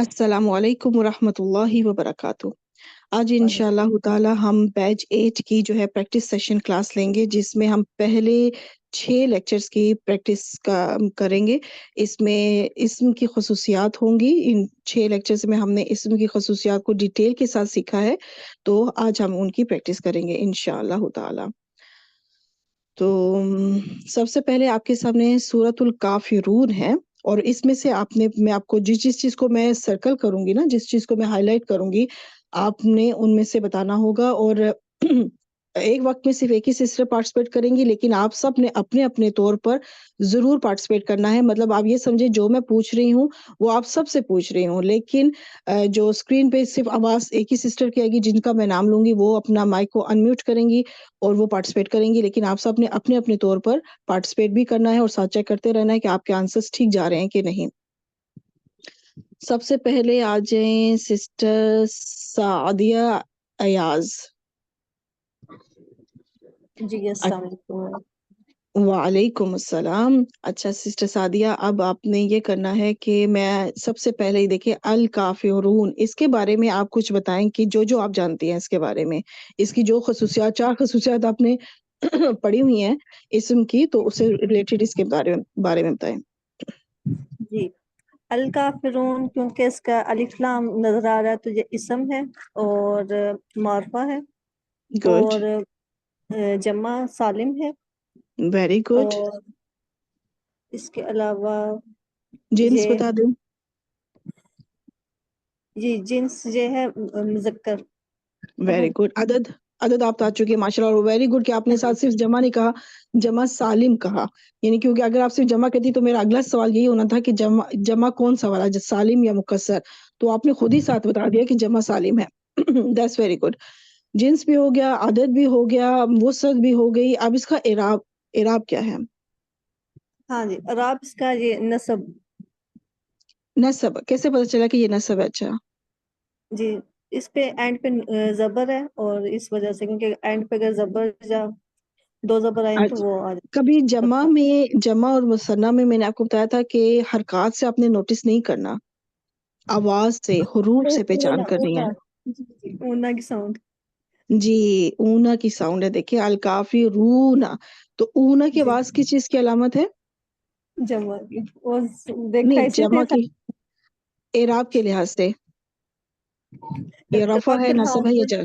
अस्सलामु अलैकुम वरहमतुल्लाहि वबरकातुह। आज इंशाअल्लाह ताला हम बैच 8 की जो है प्रैक्टिस सेशन क्लास लेंगे, जिसमें हम पहले 6 लेक्चर्स की प्रैक्टिस करेंगे। इसमें इस्म की ख़ुसूसियात होंगी। इन 6 लेक्चर्स में हमने इस्म की ख़ुसूसियात को डिटेल के साथ सीखा है, तो आज हम उनकी प्रैक्टिस करेंगे इंशाअल्लाह ताला। तो सबसे पहले आपके सामने सूरतुल काफ़िरून है, और इसमें से मैं आपको जिस-जिस चीज़ को मैं सर्कल करूँगी ना, जिस चीज़ को मैं हाइलाइट करूँगी, आपने उनमें से बताना होगा। और एक वक़्त में सिर्फ़ एक ही सिस्टर पार्टिसिपेट करेंगी, लेकिन आप सब ने अपने-अपने तौर पर ज़रूर पार्टिसिपेट करना है। मतलब आप ये समझिए, जो मैं पूछ रही हूँ, वो आप सबसे पूछ रही हूँ। लेकिन जो स्क्रीन पे सिर्फ़ आवाज़ एक ही सिस्टर की आएगी, जिनका मैं नाम लूँगी, वो अपना माइक को अनम्यूट करेंगी और वो पार्टिसिपेट करेंगी। लेकिन आप सब ने अपने-अपने तौर पर पार्टिसिपेट भी करना है और साथ चेक करते रहना है कि आपके आंसर्स ठीक जा रहे हैं कि नहीं। सबसे पहले आ जाएँ सिस्टर सादिया अयाज़। जी, अस्सलाम वालेकुम। वालेकुम अस्सलाम। अच्छा सिस्टर सादिया, अब आपने ये करना है कि मैं सबसे पहले ही देखिए अल काफ़िरून, इसके बारे में आप कुछ बताएँ कि जो-जो आप जानती हैं इसके बारे में। इसकी जो ख़ुसूसियात 4 ख़ुसूसियात आपने पढ़ी हुई हैं इस्म की, तो उससे रिलेटेड इसके बारे में बताएँ। जी, अल काफ़िरून क्योंकि इसका अलिफ लाम नज़र आ रहा है तो ये इस्म है और मारफ़ा है गुड, और जमा सालिम है। Very good. और इसके अलावा जिन्स ये बता दूँ? जी जिन्स ये है मुज़क्कर। Very good. अदद? अदद आप बता चुकी हैं माशाल्लाह, और वेरी गुड कि आपने साथ सिर्फ़ जमा नहीं कहा, जमा सालिम कहा। यानी क्योंकि अगर आप सिर्फ़ जमा कहती तो मेरा अगला सवाल यही होना था कि जमा जमा कौन-सा वाला, सालिम या मुकस्सर? तो आपने खुद ही साथ बता दिया कि जमा सालिम है। That's very good. जिन्स भी हो गया, अदद भी हो गया, वुसअत भी हो गई। अब इसका इराब इराब क्या है? हाँ जी, और आप इसका ये नस्ब। नस्ब, कैसे पता चला कि ये नस्ब है? अच्छा। जी, इस पे एंड पे ज़बर है और इस वजह से क्योंकि एंड पे अगर ज़बर या 2 ज़बर आए तो अच्छा, वो आ कभी जमा जाता। में, जमा और मुसन्ना में मैंने आपको बताया था कि हरकत से आपने नोटिस नहीं करना। आवाज़ से, हुरूफ से पहचान ऊना करनी है। ऊना जी, जी, ऊना की साउंड। जी, ऊना की साउंड है देखिए, अल-काफ़िरूना, तो ऊना की जी, आवाज़ किस चीज़ की अलामत है? जमा की और देखा नहीं, इसी जमा से था। की एराब के लिहाज़ से, ये रफ़ा है, तफक्कुर, हाँ नस्ब है या जर?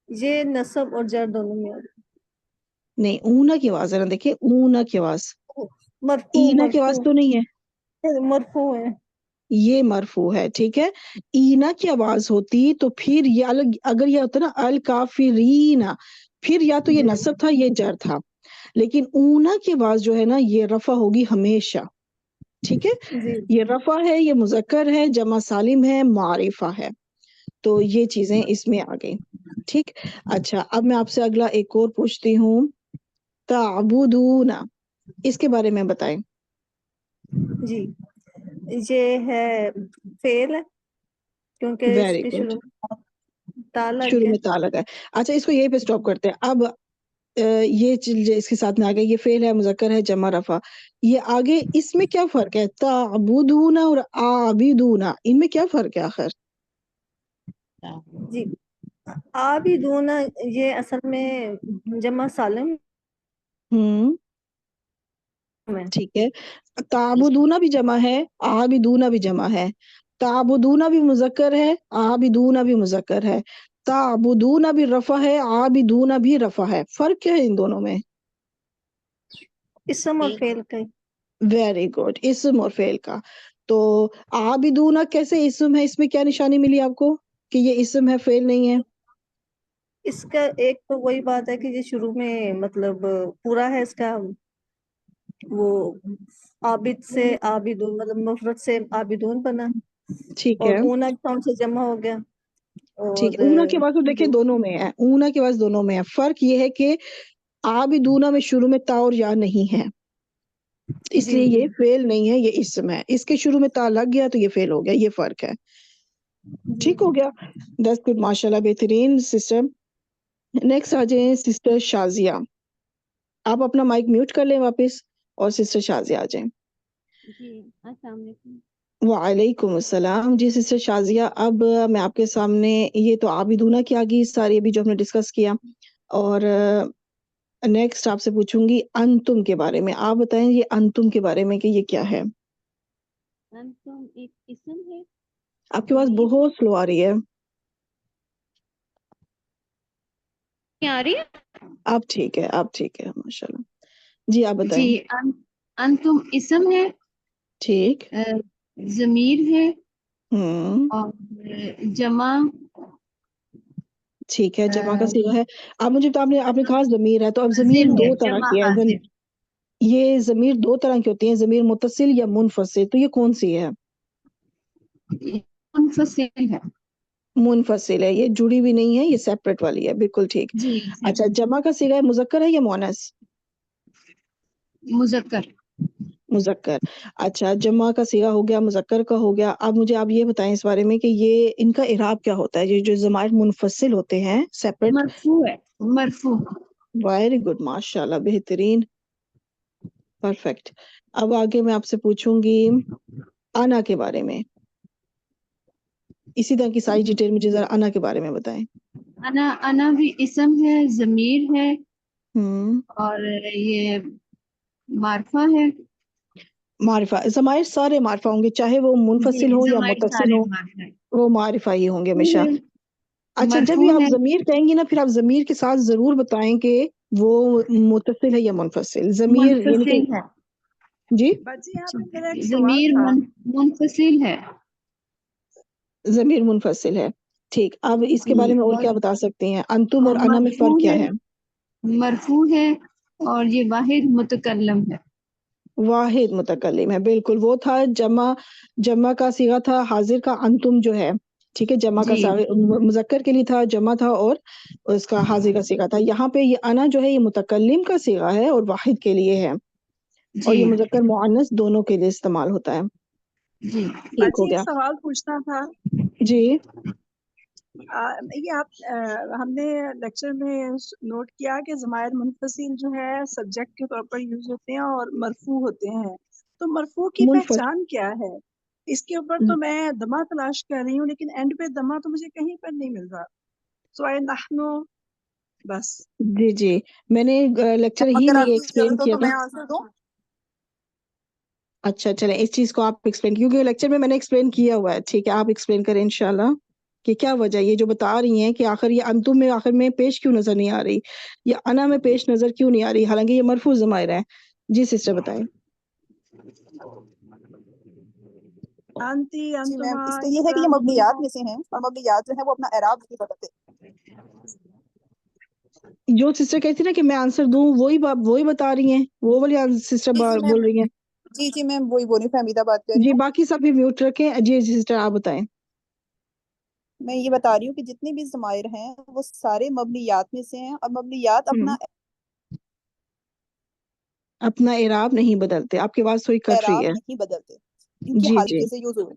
ये नस्ब और जर दोनों में आ नहीं, ऊना की आवाज़ है ना, देखिए ऊना की आवाज़, मरफू ईना की मरफू आवाज़ तो नहीं है, मरफू है। ये मरफ़ू है, ठीक है? ईना की आवाज़ होती तो फिर ये अलग, अगर ये होता ना अल-काफ़िरीना, फिर या तो ये जी नस्ब था, ये जर था। लेकिन ऊना की आवाज़ जो है ना, ये रफ़ा होगी हमेशा, ठीक है? जी ये रफ़ा है, ये मुज़क्कर है, जमा सालिम है, मारिफ़ा है। तो ये चीज़ें इसमें आ गई, ठीक? अच्छा, अब मैं आपसे अगला एक और पूछती हूँ, ताबुदूना, इसके बारे में बताएँ। जी, ये है फेल है क्योंकि वेरी इसके गुड, शुरू में ता लग शुरू गया। में ता लगा है। अच्छा, इसको यहीं पे स्टॉप करते हैं। अब ये चीज़ इसके साथ में आ गई, ये फ़ेल है, मुज़क्कर है, जमा रफ़ा। ये आगे इसमें क्या फ़र्क है? ताबुदूना और आबिदूना, इनमें क्या फ़र्क है आखिर? जी, आबिदूना ये असल में जमा सालिम हुँ, में। ठीक है। ताबुदूना भी जमा है, आबिदूना भी जमा है। ताबुदूना भी मुज़क्कर है, आबिदूना भी मुज़क्कर है। ताबुदूना भी रफ़ा है, आबिदूना भी रफ़ा है। फ़र्क क्या है इन दोनों में? इसम और फेल का ही। वेरी गुड, इस्म और फ़ेल का। तो आबिदूना कैसे इस्म है, इसमें क्या निशानी मिली आपको कि ये इस्म है, फ़ेल नहीं है? इसका एक तो वही बात है कि ये शुरू में मतलब पूरा है इसका वो आबिद से आबिदून मतलब मुफरत से आबिदून बना ठीक और है, ऊना साउंड से जमा हो गया ठीक और है। ऊना की आवाज़ तो देखिए दोनों में है, ऊना की आवाज़ दोनों में है। फ़र्क ये है कि आबिदूना में शुरू में ता और या नहीं है, जी इसलिए ये फ़ेल नहीं है, ये इस्म है। इसके शुरू में ता लग गया तो ये फ़ेल हो गया, ये फ़र्क है। जी ठीक हो गया? दैट्स गुड, माशाल्लाह, बेहतरीन सिस्टर। नेक्स्ट आ जाएँ सिस्टर शाज़िया। आप अपना माइक म्यूट कर लें वापस, और सिस्टर शाज़िया आ जाएँ। जी, अस्सलाम वालेकुम। वालेकुम अस्सलाम। जी सिस्टर शाजिया, अब मैं आपके सामने, ये तो आबिदूना की आ गई सारी अभी जो हमने डिस्कस किया, और नेक्स्ट आपसे पूछूंगी अंतुम के बारे में। आप बताएं ये अंतुम के बारे में कि ये क्या है। अंतुम एक इस्म है। आपकी आवाज बहुत स्लो आ रही है। आ रही है? आप ठीक है, आप ठीक है, माशाल्लाह। जी आप बताएं। जी, अंतुम इस्म है, ठीक। जमीर है, हम्म। और जमा ठीक है, जमा का सिगा है। आप मुझे तो आपने आपने कहा जमीर है, तो अब जमीर हाजिर है, दो तरह जमा की है। हाजिर। ये जमीर दो तरह की होती है, जमीर मुत्तसिल या मुनफसिल, तो ये कौन सी है। मुनफसिल है। मुनफसिल है, ये जुड़ी भी नहीं है, ये सेपरेट वाली है, बिल्कुल ठीक। जी, अच्छा, जमा का सिगा है, मुजक्कर है या मोनस। मुजक्कर। मुजक्कर। अच्छा, जमा का सिगा हो गया, मुजक्कर का हो गया। अब मुझे आप ये बताएं इस बारे में कि ये इनका इराब क्या होता है, ये जो जमायर मुनफसिल होते हैं सेपरेट। मरफू है, मरफू। वेरी गुड, माशाल्लाह, बेहतरीन, परफेक्ट। अब आगे मैं आपसे पूछूंगी आना के बारे में, इसी तरह की सारी डिटेल मुझे जरा आना के बारे में बताएं। अना अना भी इस्म है, जमीर है, हम्म। और ये मारफा है। मारिफा, जमायर सारे मारिफा होंगे, चाहे वो मुनफसिल जी, हो या जमाइर मुत्तसिल सारे हो, मारफा है। वो मारिफा ही होंगे हमेशा। अच्छा, जब मरफू ये आप है, जमीर कहेंगी ना, फिर आप जमीर के साथ जरूर बताएं कि वो मुत्तसिल है या मुनफसिल, जमीर यानी कि। मुनफसिल है। जी। बाजी यहाँ पे मेरा एक सवाल जमीर था। मुनफसिल है। जमीर मुनफसिल है, ठीक। अब इसके बारे में और क्या बता सकती हैं, अंतुम और और अना में फर्क क्या है। मरफू है, और ये वाहिद मुतकल्लम है। वाहिद मुतकल्लिम है, बिल्कुल वो था। जमा, जमा का सिगा था हाजिर का अंतुम जो है, ठीक है। जमा का जी, मुजक्कर के लिए था, जमा था, और उसका हाजिर का सिगा था। यहाँ पे ये अना जो है ये मुतकल्लिम का सिगा है और वाहिद के लिए है, और जी, ये मुजक्कर मुअन्नस दोनों के लिए इस्तेमाल होता है। जी। ठीक हो बाजी एक गया। सवाल पूछना था। जी। ये आप हमने लेक्चर में नोट किया कि ज़मायर मुनफसिल जो है सब्जेक्ट के तौर पर यूज होते हैं और मरफू होते हैं। तो मरफू की मुनफस पहचान क्या है? इसके ऊपर तो मैं दमा तलाश कर रही हूँ, लेकिन एंड पे दमा तो मुझे कहीं पर नहीं मिल रहा। सो नहनो बस। जी जी, मैंने लेक्चर ही अगर में ये आपकी एक्सप्लेन इजाजत हो किया तो था। मैं आंसर दूं। अच्छा चलें, इस चीज को आप एक्सप्लेन, क्योंकि लेक्चर में मैंने एक्सप्लेन किया हुआ है, ठीक है। आप एक्सप्लेन करें इंशाल्लाह कि क्या वजह ये जो बता रही हैं कि आखिर ये अंतुम में आखिर में पेश क्यों नजर नहीं आ रही, या अना में पेश नजर क्यों नहीं आ रही, हालांकि ये मरफू ज़मायर है। जी सिस्टर बताएं। आंती जी मैम, अंतुमा इसका इस ये है कि तरह ये मबनियात मुख्तलिफ। में से हैं, और मबनियात जो है वो अपना एराब नहीं बताते। जो सिस्टर कहती ना कि मैं आंसर दूं, वही बता रही हैं, वो वाली सिस्टर जी जी मैम, बोल रही हैं। जी जी मैम, वही बोली फहमीदा बात कर रही जी, हूँ। बाकी सब भी म्यूट रखें। जी सिस्टर आप बताएं। मैं ये बता रही हूँ कि जितने भी ज़मायर हैं वो सारे मबनियात में से हैं, और मबनियात अपना अपना इराब नहीं बदलते। आपकी आवाज थोड़ी कट रही एराब है। नहीं बदलते, इनकी जी हर जी तरीके से यूज हुए।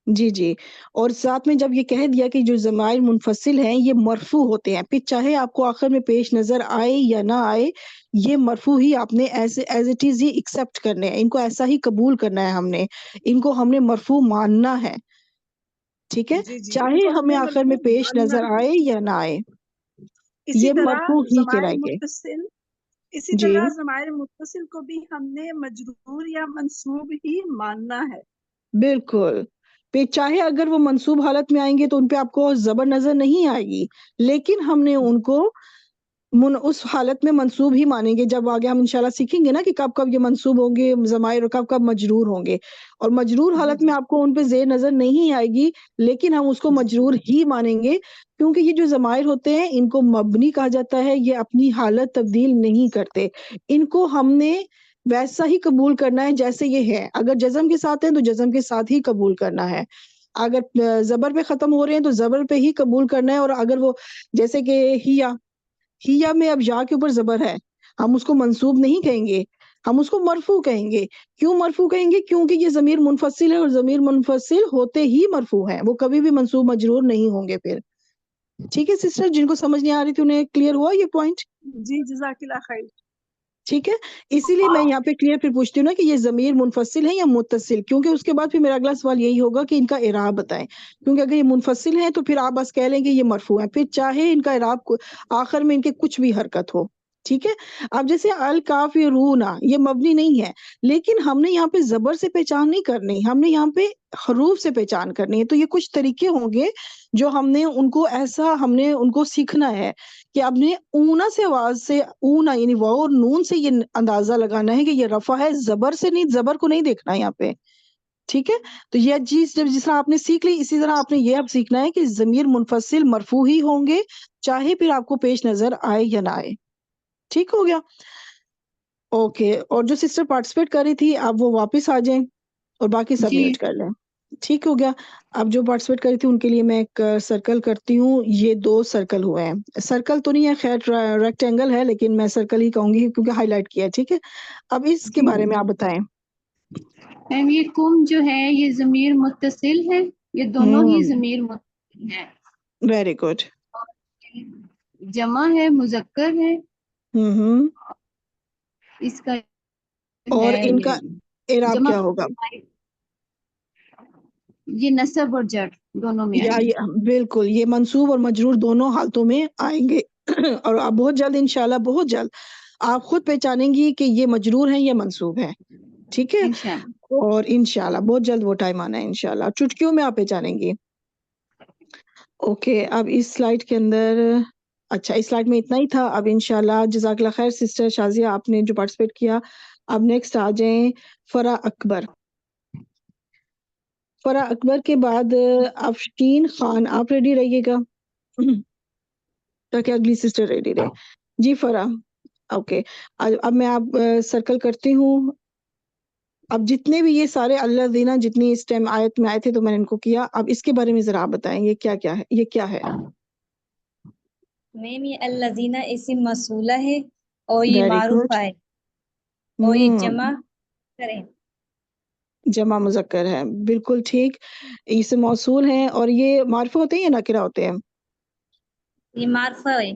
जी जी। और साथ में जब ये कह दिया कि जो ज़माइर मुनफसिल हैं ये मरफू होते हैं, फिर चाहे आपको आखिर में पेश नजर आए या ना आए, ये मरफू ही आपने ऐसे एज इट इज ही एक्सेप्ट करने हैं, इनको ऐसा ही कबूल करना है हमने, इनको हमने मरफू मानना है, ठीक है। जी जी, चाहे इनको हमें हमने आखिर में मरफू पेश मानना नजर है। आए या ना आए, इसी ये तरह मरफू ही ज़मायर कहलाएंगे। मुत्तसिल इसी जी तरह ज़मायर मुत्तसिल को भी हमने मजरूर या मंसूब ही मानना है। बिल्कुल। पे चाहे अगर वो मंसूब हालत में आएंगे तो उनपे आपको जबर नजर नहीं आएगी, लेकिन हमने उनको उस हालत में मंसूब ही मानेंगे। जब आगे हम इंशाल्लाह सीखेंगे ना कि कब कब ये मंसूब होंगे ज़माइर और कब कब मजरूर होंगे, और मजरूर जी हालत जी में आपको उन पे ज़ेर नजर नहीं आएगी, लेकिन हम उसको जी मजरूर ही मानेंगे, क्योंकि ये जो ज़माइर होते हैं इनको मबनी कहा जाता है। ये अपनी हालत तब्दील नहीं करते, इनको हमने वैसा ही कबूल करना है जैसे ये है। अगर जज़म के साथ है तो जज़म के साथ ही कबूल करना है, अगर जबर पे खत्म हो रहे हैं तो जबर पे ही कबूल करना है। और अगर वो जैसे कि हिया में अब या के ऊपर जबर है, हम उसको मंसूब नहीं कहेंगे, हम उसको मरफू कहेंगे। क्यों मरफू कहेंगे? क्योंकि ये जमीर मुनफसिल है, और जमीर मुनफसिल होते ही मरफू है, वो कभी भी मंसूब मजरूर नहीं होंगे फिर। ठीक है सिस्टर, जिनको समझ नहीं आ रही थी उन्हें क्लियर हुआ ये पॉइंट। जी, जज़ाकिल्लाह खैर। ठीक है, इसीलिए मैं यहाँ पे क्लियर फिर पूछती हूँ ना कि ये ज़मीर मुनफसिल है या मुत्तसिल, क्योंकि उसके बाद फिर मेरा अगला सवाल यही होगा कि इनका इराब बताएं, क्योंकि अगर ये मुनफसिल है तो फिर आप बस कह लेंगे ये मरफू है, फिर चाहे इनका इराब आखिर में इनके कुछ भी हरकत हो। ठीक है, अब जैसे अल काफिरूना ये मबनी नहीं है, लेकिन हमने यहाँ पे जबर से पहचान नहीं करनी, हमने यहाँ पे हरूफ से पहचान करनी है। तो ये कुछ तरीके होंगे जो हमने उनको सीखना है कि आपने ऊना से आवाज से ऊना यानी वाव और नून से ये अंदाजा लगाना है कि ये रफा है, जबर से नहीं, जबर को नहीं देखना है यहाँ पे। ठीक है, तो यह चीज जब जिस तरह आपने सीख ली, इसी तरह आपने ये अब सीखना है कि जमीर मुनफसिल मरफू ही होंगे, चाहे फिर आपको पेश नजर आए या ना आए। ठीक हो गया, ओके। और जो सिस्टर पार्टिसिपेट कर रही थी आप वो वापस आ जाएं और बाकी सब जी म्यूट कर लें। ठीक हो गया, अब जो पार्टिसिपेट करी थी उनके लिए मैं एक सर्कल करती हूँ। ये 2 सर्कल हुए हैं, सर्कल तो नहीं है खैर, रेक्टेंगल है, लेकिन मैं सर्कल ही कहूंगी क्योंकि हाईलाइट किया है। ठीक है, अब इसके बारे में आप बताएं। मैम ये कुम जो है ये जमीर मुत्तसिल है, ये दोनों ही जमीर मुत्तसिल है। Very good. जमा है, मुजक्कर है, हम्म, इसका और है इनका इराब जमा, क्या होगा? ये नसब और जर दोनों में या आएंगे। बिल्कुल, ये मंसूब और मजरूर दोनों हालतों में आएंगे। और आप बहुत जल्द इंशाल्लाह, बहुत जल्द आप खुद पहचानेंगी कि ये मजरूर है या मंसूब है। ठीक है, इंशाल्लाह। और इंशाल्लाह बहुत जल्द वो टाइम आना है, इंशाल्लाह चुटकियों में आप पहचानेंगी। ओके, अब इस स्लाइड के अंदर, अच्छा इस स्लाइड में इतना ही था। अब इंशाल्लाह जज़ाकल्लाह खैर सिस्टर शाजिया, आपने जो पार्टिसिपेट किया। अब नेक्स्ट आ जाएं फरा अकबर। फरा अकबर के बाद अफशीन खान, आप रेडी रहिएगा ताकि अगली सिस्टर रेडी रहे। जी फरा, ओके। अब मैं आप सर्कल करती हूँ। अब जितने भी ये सारे अल्लाज़ीना जितनी इस टाइम आयत में आए थे तो मैंने इनको किया। अब इसके बारे में जरा आप बताएं, ये क्या क्या है, ये क्या है? मैम ये अल्लज़ीना इस्म मौसूला है और ये वेरी गुड। मारूफ है और ये जमा करें। जमा मुजक्कर है, बिल्कुल ठीक। इसे मौसूल है और ये मारिफा होते हैं या नकिरा होते हैं? ये मारफा है।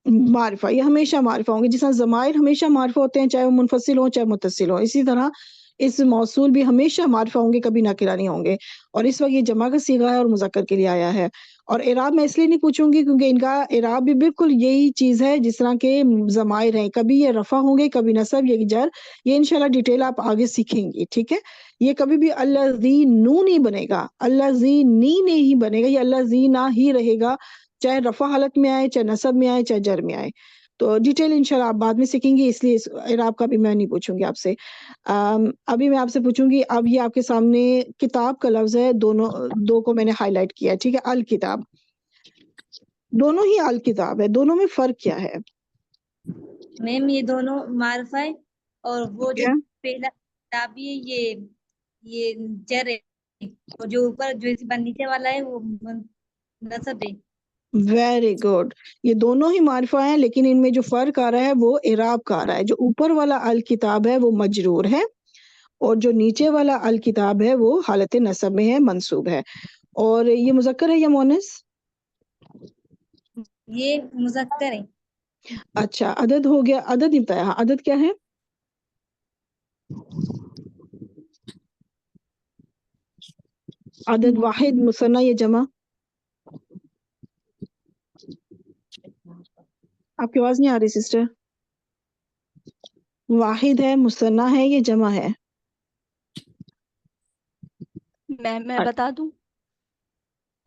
मारिफा, ये हमेशा मारिफा होंगे। जिस तरह ज़माइर हमेशा मारिफा होते हैं, चाहे वो मुनफसिल हो चाहे मुत्तसिल हो, इसी तरह इस मौसूल भी हमेशा मारिफा होंगे, कभी नाकिरा नहीं होंगे। और इस वक्त ये जमा का सीगा है और मुजक्कर के लिए आया है। और इराब मैं इसलिए नहीं पूछूंगी क्योंकि इनका इराब भी बिल्कुल यही चीज है जिस तरह के ज़माइर हैं, कभी ये रफा होंगे, कभी नसब, ये जर। ये इंशाल्लाह डिटेल आप आगे सीखेंगी। ठीक है, ये कभी भी अल्लाज़ीनू नहीं बनेगा, अल्लाज़ीनी नहीं बनेगा, ये अल्लाज़ीना ही रहेगा, चाहे रफा हालत में आए, चाहे नसब में आए, चाहे जर में आए। तो डिटेल इंशाल्लाह आप बाद में सीखेंगे, इसलिए इस इराब का भी मैं नहीं पूछूंगी आपसे। अभी मैं आपसे पूछूंगी। अब ये आपके सामने किताब का लफ्ज है, दोनों दो को मैंने हाईलाइट किया है। ठीक है, अल किताब, दोनों ही अल किताब है, दोनों में फर्क क्या है? मैम ये दोनों मारफा है और वो जो क्या? पहला किताबी है ये जर है और जो ऊपर जो इस पर नीचे वाला है वो नसब है। वेरी गुड, ये दोनों ही मारिफा है, लेकिन इनमें जो फर्क आ रहा है वो इराब का आ रहा है। जो ऊपर वाला अल किताब है वो मजरूर है और जो नीचे वाला अल किताब है वो हालत नसब में है, मंसूब है। और ये मुजक्कर है या मोनस? ये मुजक्कर है। अच्छा, अदद हो गया, अदद नहीं बताया। हाँ, अदद क्या है? अदद वाहिद, मुसन्ना या जमा? आपकी आवाज नहीं आ रही सिस्टर। वाहिद है, मुसन्ना है, ये जमा है? मैं बता दूं?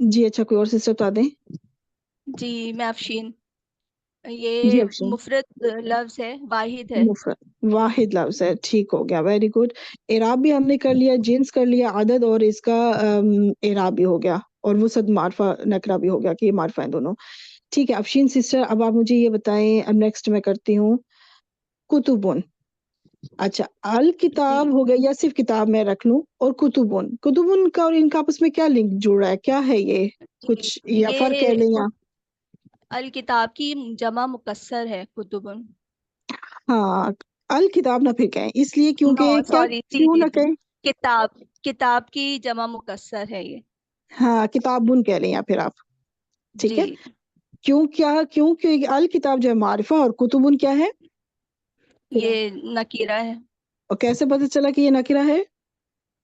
जी अच्छा, कोई और सिस्टर बता दें। जी मैं अफशीन। जी ये अफशीन, मुफरत लफ्ज है, वाहिद है। मुफरद वाहिद लफ्ज है, ठीक हो गया, वेरी गुड। इराब भी हमने कर लिया, जिन्स कर लिया, आदद, और इसका इराब भी हो गया, और वो सद मारफा नकरा भी हो गया कि ये मारफा है दोनों। ठीक है अफशीन सिस्टर, अब आप मुझे ये बताएं। अब नेक्स्ट मैं करती हूँ कुतुबुन। अच्छा, अल किताब जी हो गया या सिर्फ किताब में रख लूं? और कुतुबुन, कुतुबुन का और इनका आपस में क्या लिंक जुड़ रहा है, क्या है ये? जी कुछ या फर्क कह ये लें या? अल किताब की जमा मुकस्सर है कुतुबुन। हाँ, अल किताब ना फिर कहें, इसलिए नो क्योंकि क्या, सॉरी, जी क्यों जी ना जी, कहें? किताब किताब की जमा मुकस्सर है ये। हाँ, किताबुन कह लें या फिर आप। ठीक जी है, क्यों, क्या क्यों? क्योंकि अल किताब जो है मारिफा और कुतुबुन क्या है? ये नकीरा है। और कैसे पता चला कि ये नकीरा है?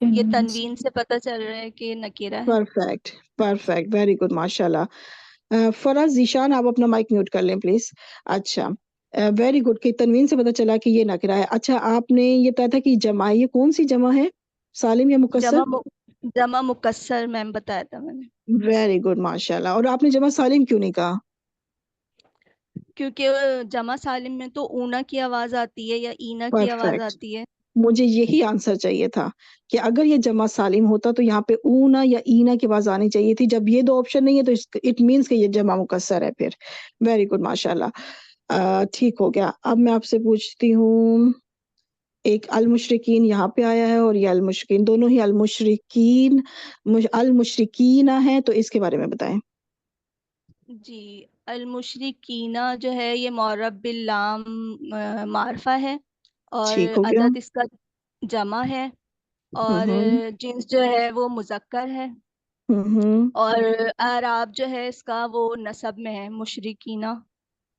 ये तनवीन से पता चल रहा है कि ये नकीरा है। परफेक्ट, परफेक्ट, वेरी गुड, माशाल्लाह। फराज जीशान, आप अपना माइक म्यूट कर लें प्लीज। अच्छा, वेरी गुड कि तनवीन से पता चला कि ये नकरा है। अच्छा, आपने ये बताया था कि जमा, ये कौन सी जमा है, सालिम या मुकस्सर? जमा मुकस्सर मैम बताया था मैंने। वेरी गुड, माशाल्लाह। और आपने जमा सालिम क्यों नहीं कहा? क्योंकि जमा सालिम में तो ऊना की आवाज आती है या ईना की आवाज परफेक्ट, आती है। मुझे यही आंसर चाहिए था कि अगर ये जमा सालिम होता तो यहाँ पे ऊना या ईना की आवाज आनी चाहिए थी। जब ये दो ऑप्शन नहीं है तो इट मीन्स कि ये जमा मुकस्सर है फिर। वेरी गुड, माशाल्लाह। ठीक हो गया। अब मैं आपसे पूछती हूँ, एक अल मुशरिकीन यहाँ पे आया है और ये अल मुशरिकीन, दोनों ही अल मुशरिकीन अल मुशरिकीना है, तो इसके बारे में बताएं। जी, अल मुशरिकीना जो है ये मौरब बिल लाम मारफा है और ठीक हो गया। अदद इसका जमा है और हम्म जिन्स जो है वो मुजक्कर है हम्म। और आराब जो है इसका वो नसब में है मुशरिकीना।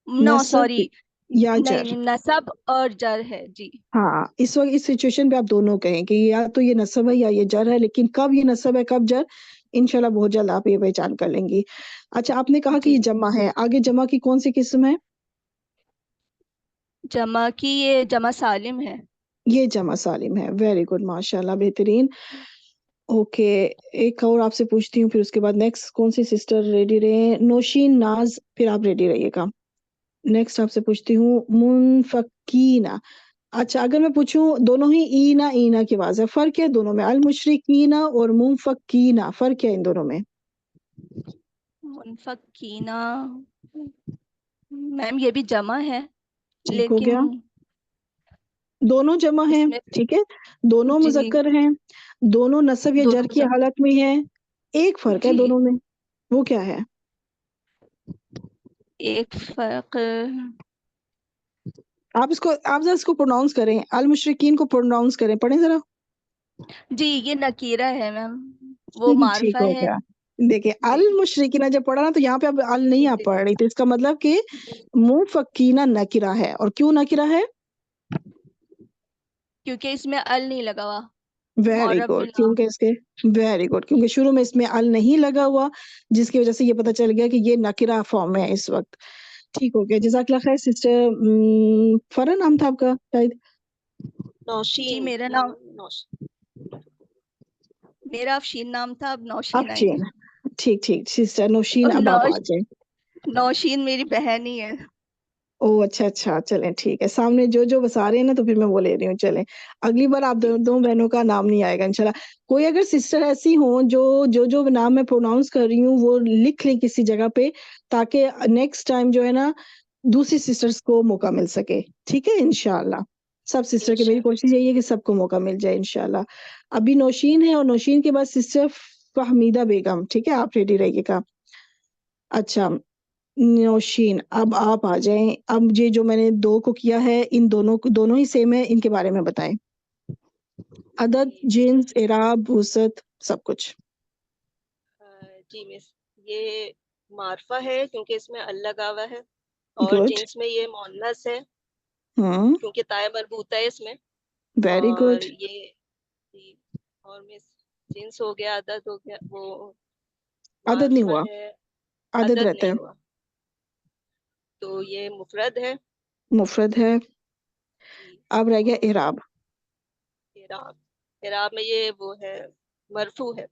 नो नसब सॉरी, या नहीं जर? नहीं, नसब और जर है जी। हाँ, इस वक्त इस सिचुएशन पे आप दोनों कहें कि या तो ये नसब है या ये जर है, लेकिन कब ये नसब है कब जर, इंशाल्लाह बहुत जल्द आप ये पहचान कर लेंगी। अच्छा, आपने कहा कि जी, ये जमा है, आगे जमा की कौन सी किस्म है? जमा की ये जमा सालिम है। ये जमा सालिम है। वेरी गुड, माशाल्लाह, बेहतरीन। ओके, एक और आपसे पूछती हूँ, फिर उसके बाद नेक्स्ट कौन सी सिस्टर रेडी रहे? नौशीन, नाज, फिर आप रेडी रहिएगा। नेक्स्ट आपसे पूछती हूँ मुनफकीना। अच्छा, अगर मैं पूछूं, दोनों ही ईना ईना की आवाज है, फर्क क्या है दोनों में? अल मुशरिकीना और मुनफकीना, फर्क क्या है इन दोनों में? मुनफकीना मैम ये भी जमा है ठीक हो लेकिन गया, दोनों जमा है, इसमें ठीक है, दोनों जी मुजक्कर हैं, दोनों नसब या जर दोनों की हालत में है। एक फर्क है जी दोनों में, वो क्या है? एक फर्क। आप जरा इसको प्रोनाउंस करें, अल मुशरिकीन को प्रोनाउंस करें, पढ़ें जरा। जी ये नकीरा है मैम, वो ठीक मारफा हो है। गया। देखिए, जी अल मुशरिकीना जब पढ़ा ना, तो यहाँ पे अब अल नहीं आप जी पढ़ रही, तो इसका मतलब कि मुफक्कीना नकिरा है। और क्यों नकिरा है? क्योंकि इसमें अल नहीं लगा हुआ। वेरी मौरब गुड, बिल्ला। क्योंकि इसके वेरी गुड, क्योंकि शुरू में इसमें अल नहीं लगा हुआ, जिसकी वजह से ये पता चल गया कि ये नकिरा फॉर्म में है इस वक्त। ठीक हो गया, जज़ाकल्लाह खैर सिस्टर। फरन नाम था आपका शायद? जी नौशीन मेरा या नाम, नौशीन। मेरा अफशीन नाम था, अब नौशीन आई अफशीन, हूँ। ठीक ठीक सिस्टर नौशीन, और अब आप आ जाए। नौशीन मेरी बहन ही है। ओ अच्छा अच्छा, चलें ठीक है, सामने जो जो बसा रहे हैं ना, तो फिर मैं वो ले रही हूँ। चलें, अगली बार आप जी दो बहनों का नाम नहीं आएगा इंशाल्लाह। कोई अगर सिस्टर ऐसी हो जो जो जो नाम मैं प्रोनाउंस कर रही हूँ वो लिख लें किसी जगह पे, ताकि नेक्स्ट टाइम जो है ना दूसरी सिस्टर्स को मौका मिल सके। ठीक है, इंशाल्लाह। सब सिस्टर की मेरी इंशाल्लाह। कोशिश यही है कि सबको मौका मिल जाए इंशाल्लाह। अभी नौशीन है, और नौशीन के बाद सिस्टर फहमीदा बेगम। ठीक है, आप रेडी रहिएगा। अच्छा, नौशीन, अब आप आ जाएं। अब ये जो मैंने दो को किया है, इन दोनों को, दोनों ही सेम है, इनके बारे में बताएं। अदद, जी जिन्स, इराब, वसत, सब कुछ। जी मिस, ये मारफा है क्योंकि इसमें अल लगा हुआ है, और गुड। जिन्स में ये मोन्नस है हम्म, क्योंकि ताय मरबूता है इसमें। वेरी और गुड। ये जी, और मिस जिन्स हो गया, अदद हो गया, वो अदद नहीं मारफा हुआ, है। अदद अदद रहता नहीं है। हुआ, तो ये मुफरद है। मुफरद है। जी, अब रह गया और इराब। इराब, इराब में ये वो है, मरफू है।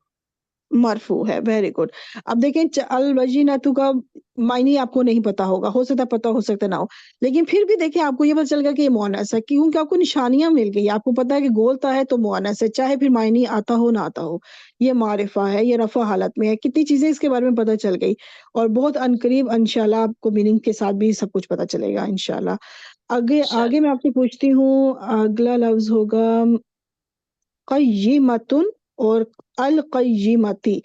मरफू है, वेरी गुड। अब देखें, अल वजीनतु का मायने आपको नहीं पता होगा, हो सकता है पता, हो सकता ना हो, लेकिन फिर भी देखिए आपको ये पता चल गया कि ये मुअन्नस है, क्योंकि आपको निशानियां मिल गई, आपको पता है कि गोलता है तो मुअन्नस है, चाहे फिर मायने आता हो ना आता हो। ये मारिफा है, ये रफा हालत में है, कितनी चीजें इसके बारे में पता चल गई। और बहुत अनकरीब इंशाल्लाह आपको मीनिंग के साथ भी सब कुछ पता चलेगा इंशाल्लाह। आगे आगे मैं इंशाल्लाह। आपसे पूछती हूँ, अगला लफ्ज होगा क़य्यिमतुन और अल क़य्यिमती।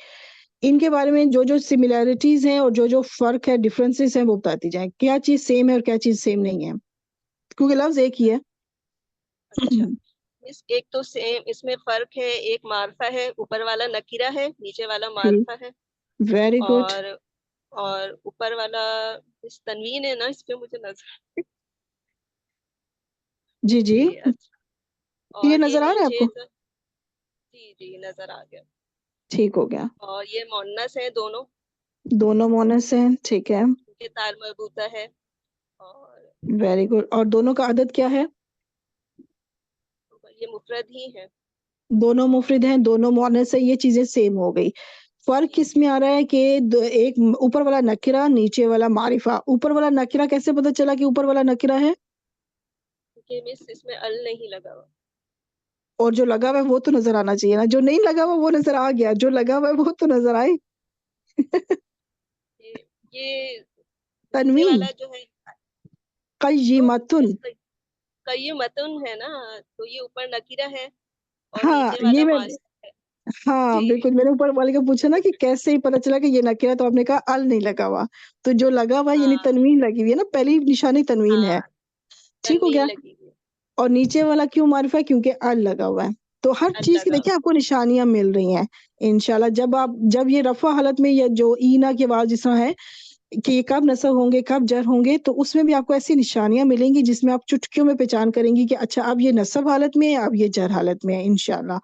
इनके बारे में जो जो सिमिलैरिटीज हैं और जो जो फर्क है, डिफरेंसेस हैं, वो बताती जाएं, क्या चीज सेम है और क्या चीज सेम नहीं है, क्योंकि लफ्ज एक ही है। अच्छा, इस एक तो सेम इसमें फर्क है, एक मारफा है, ऊपर वाला नकीरा है, नीचे वाला जी, मारफा है। Very good. और ऊपर वाला इस तनवीन है ना, इस पे मुझे नजर जी जी, जी अच्छा। ये और नजर आ रहा है नीचे आपको? जी जी नजर आ गया। ठीक हो गया। और ये मोनस है दोनों, दोनों मोनस हैं, ठीक है, ये तार मरबूता है। और वेरी गुड। और दोनों का अदद क्या है? ये मुफरद ही है। दोनों मुफरिद हैं, दोनों मोनस है, ये चीजें सेम हो गई। फर्क किस में आ रहा है कि एक ऊपर वाला नकिरा, नीचे वाला मारिफा। ऊपर वाला नकिरा कैसे पता चला कि ऊपर वाला नकिरा है? क्योंकि मिस इसमें अल नहीं लगा हुआ। और जो लगा हुआ है वो तो नजर आना चाहिए ना, जो नहीं लगा हुआ वो नजर आ गया, जो लगा हुआ है वो तो नजर आए। ये नीचे तनवीन, वाला जो है तो कय्यिमतुन। कय्युमतुन है ना, तो ये ऊपर नकीरा है और हाँ नीचे ये वाला मैं, मारिफा है। हाँ जी बिल्कुल, मैंने ऊपर वाले को पूछा ना कि कैसे ही पता चला कि ये नकिरा, तो आपने कहा अल नहीं लगा हुआ। तो जो लगा हुआ है यानी हाँ तनवीन लगी हुई है ना, पहली निशानी तनवीन है। हाँ ठीक हो तनवीन गया। लगी हुई है। और नीचे वाला क्यों मारिफा है? क्योंकि अल लगा हुआ है। तो हर अल चीज की लगा देखिए हुआ आपको निशानियां मिल रही हैं। इंशाल्लाह जब ये रफा हालत में, या जो ईना की आवाज जिस तरह है कि ये कब नसब होंगे कब जर होंगे, तो उसमें भी आपको ऐसी निशानियां मिलेंगी जिसमें आप चुटकियों में पहचान करेंगी कि अच्छा अब ये नसब हालत में है, अब ये जर हालत में है, इंशाल्लाह।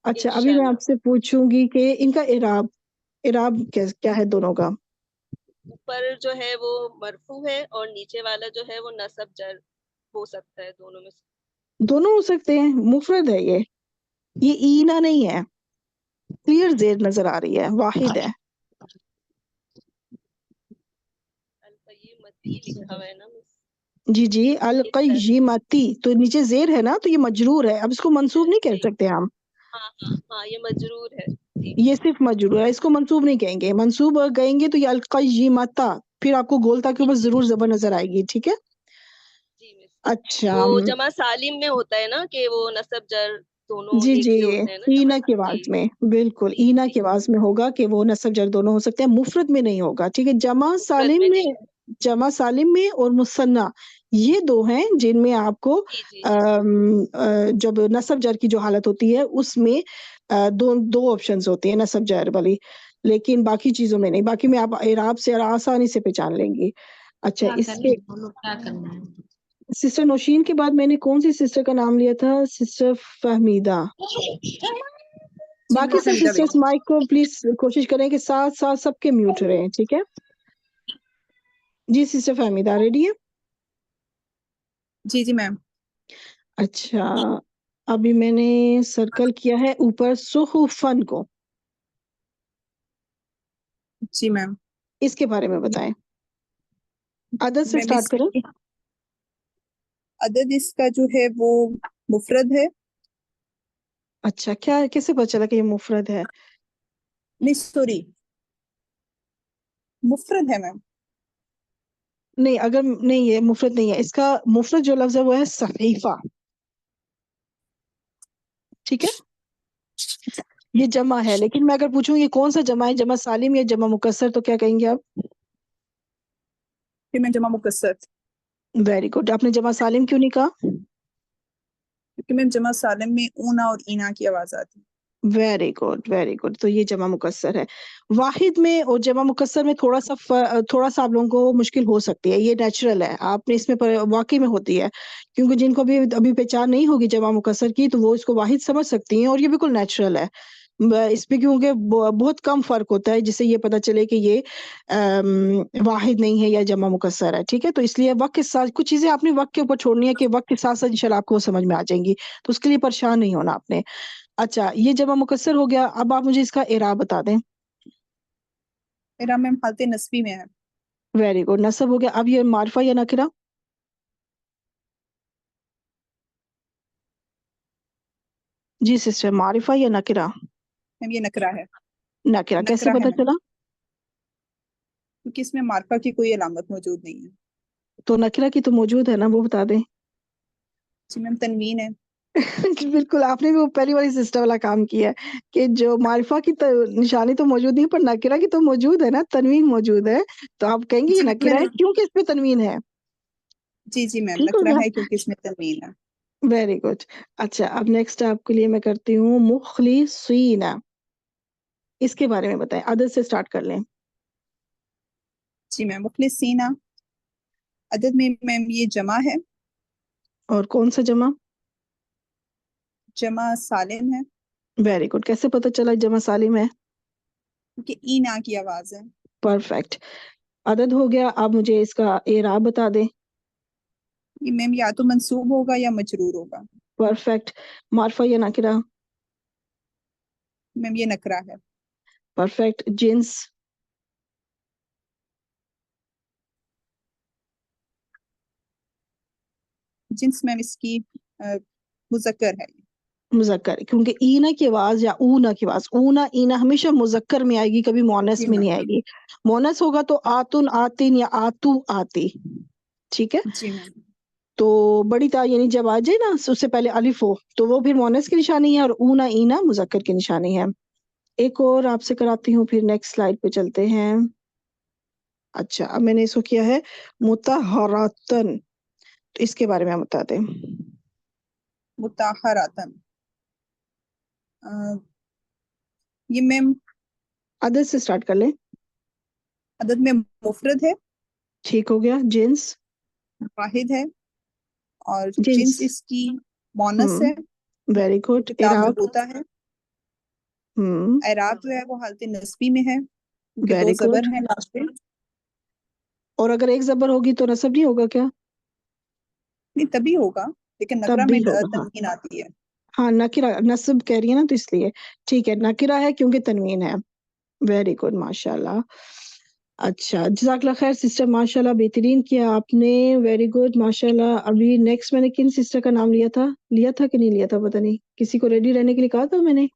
अच्छा अभी मैं इंशाल्लाह। आपसे पूछूंगी कि इनका इराब, इराब क्या क्या है दोनों का? ऊपर जो है वो मरफू है और नीचे वाला जो है वो नसब जर हो सकता है, दोनों में से। दोनों हो सकते हैं, मुफरद है ये ईना नहीं है। क्लियर जेर नजर आ रही है, वाहिद है। अल कय्युमती लिखा हुआ है ना मिस, जी जी, अल इस तरह। कय्यिमती, तो नीचे जेर है ना, तो ये मजरूर है, अब इसको मंसूब नहीं कह जी सकते हम। हाँ हाँ हाँ ये मजरूर है। जी ये सिर्फ मजरूर है, इसको मंसूब नहीं कहेंगे। मंसूब अगर कहेंगे तो ये अल कय्यिमता, फिर आपको गोलता के जी ऊपर जी जरूर जबर नजर आएगी, ठीक है। जी मिस। अच्छा वो जमा सालिम में होता है ना कि वो नसब जर दोनों जी एक जी, से होते हैं ना, जमा ईना की जी आवाज में, बिल्कुल जी ईना जी की आवाज में होगा कि वो नसब जर दोनों हो सकते हैं, मुफरद में नहीं होगा, ठीक है। जमा मुफरद सालिम में नहीं। में, जमा सालिम में और मुसन्ना, ये दो हैं जिनमें आपको जी जी जब नसब जर की जो हालत होती है उसमें दो दो ऑप्शंस होती है नसब जर वाली, लेकिन बाकी चीजों में नहीं। बाकी में आप इराब से आसानी से पहचान लेंगी। अच्छा क्या इसके, करें, बोलो क्या करना है। सिस्टर नौशीन के बाद मैंने कौन सी सिस्टर का नाम लिया था? सिस्टर फहमीदा। जी बाकी मैं सब फरीदा सिस्टर्स बेगम। माइक को प्लीज कोशिश करें कि साथ साथ सबके म्यूट रहे, ठीक है। जी सिस्टर फहमीदा रेडी है? जी जी मैम। अच्छा अभी मैंने सर्कल किया है ऊपर सुहुफन को, जी मैम। इसके बारे में बताएं। अदद से मैम स्टार्ट करें। अदद इसका जो है वो मुफरद है। अच्छा क्या, कैसे पता चला कि ये मुफरद है? नहीं सॉरी, मुफरद है मैम। नहीं अगर नहीं, ये मुफरद नहीं है, इसका मुफरद जो लफ्ज है वो है सहीफा, ठीक है। ये जमा है, लेकिन मैं अगर पूछूं ये कौन सा जमा है, जमा सालिम या जमा मुकस्सर, तो क्या कहेंगे आप? फिर मैं जमा मुकस्सर, वेरी गुड। आपने जमा सालिम क्यों नहीं कहा? क्योंकि मैम जमा सालिम में ऊना और ईना की आवाज आती है। वेरी गुड वेरी गुड, तो ये जमा मुकस्सर है। वाहिद में और जमा मुकस्सर में थोड़ा सा आप लोगों को मुश्किल हो सकती है, ये नेचुरल है, आपने इसमें वाकई में होती है, क्योंकि जिनको अभी अभी पहचान नहीं होगी जमा मुकस्सर की तो वो इसको वाहिद समझ सकती हैं, और ये बिल्कुल नेचुरल है। इसमें क्योंकि बहुत कम फर्क होता है जिससे ये पता चले कि ये वाहिद नहीं है या जमा मुकस्सर है, ठीक है। तो इसलिए वक्त के साथ कुछ चीजें आपने वक्त के ऊपर छोड़नी है कि वक्त के साथ साथ इंशाल्लाह आपको समझ में आ जाएंगी, तो उसके लिए परेशान नहीं होना आपने। अच्छा ये जमा मुकस्सर हो गया, अब आप मुझे इसका इराब बता दें। मेरा मैम हालत नस्बी में है। वेरी गुड, नसब हो गया। अब ये मारिफा या नकिरा? जी सिस्टर, मारिफा या नकिरा? मैम ये नकरा है। नकिरा कैसे नकरा है पता मैम, चला? क्योंकि इसमें मार्का की कोई अलामत मौजूद नहीं है। तो नकिरा की तो मौजूद है ना, वो बता दें। जी मैम तनवीन है। बिल्कुल, आपने भी वो पहली वाली सिस्टर वाला काम किया है कि जो मारिफा की तो निशानी तो मौजूद नहीं, पर नकिरा की तो मौजूद है ना, तनवीन मौजूद है, तो आप कहेंगे ये जी मैम नकिरा है मैंने, क्योंकि इस पे तनवीन है। जी जी मैम ठीक हो नकरा गया, है क्योंकि इसमें तनवीन है। Very good. अच्छा अब नेक्स्ट आपके लिए मैं करती हूँ मुखलिसीना, इसके बारे में बताएं, अदद से स्टार्ट कर लें। जी मैम मुखलिसीना, अदद में मैम ये जमा है। और कौन सा जमा? जमा सालिम है, वेरी गुड। कैसे पता चला जमा सालिम है? क्योंकि ई ना की आवाज है। परफेक्ट। अदद हो गया। आप मुझे इसका एराब बता दें। ये मैम या तो मंसूब होगा या मजरूर होगा। परफेक्ट। मार्फा या नाकिरा? मैम ये नकरा है। परफेक्ट। जिन्स? जिन्स मैम इसकी मुजक्कर है। मुजक्कर, क्योंकि ईना की आवाज या ऊना की आवाज, ऊना ईना हमेशा मुजक्कर में आएगी, कभी मोनस जी में नहीं मैम। आएगी। मोनस होगा तो आतुन आतिन या आतू आती। ठीक है। जी मैम। तो बड़ी ता यानी जब आ जाए ना उससे पहले अलिफ हो तो वो फिर मोनस की निशानी है, और ऊना ईना मुजक्कर की निशानी है। एक और आपसे कराती हूँ, फिर नेक्स्ट स्लाइड पे चलते हैं। अच्छा, अब मैंने इसको किया है मुताहरातन, तो इसके बारे में आप बता दें। मुताहरातन, ये मैम अदद से स्टार्ट कर लें। अदद में मुफरद है, ठीक हो गया। जिन्स? वाहिद है, और जिन्स। जिन्स इसकी मोनस है। Very good. किताब इराब? मरबूता है। एराब जो है वो हालत नस्बी में है, क्योंकि दो वेरी जबर गुड। हैं लास्ट पे। और अगर एक जबर होगी तो नसब नहीं होगा क्या? नहीं तभी होगा, लेकिन तब नकरा भी में होगा, हाँ। तनवीन आती है। हाँ, नकिरा नसब कह रही है ना, तो इसलिए ठीक है, नकिरा है क्योंकि तनवीन है। वेरी गुड, माशाल्लाह। अच्छा, जज़ाकल्लाह खैर सिस्टर, माशाल्लाह बेहतरीन किया आपने। वेरी गुड, माशाल्लाह। अभी नेक्स्ट मैंने किन सिस्टर का नाम लिया था कि नहीं लिया था, पता नहीं। किसी को रेडी रहने के लिए कहा था मैंने? नहीं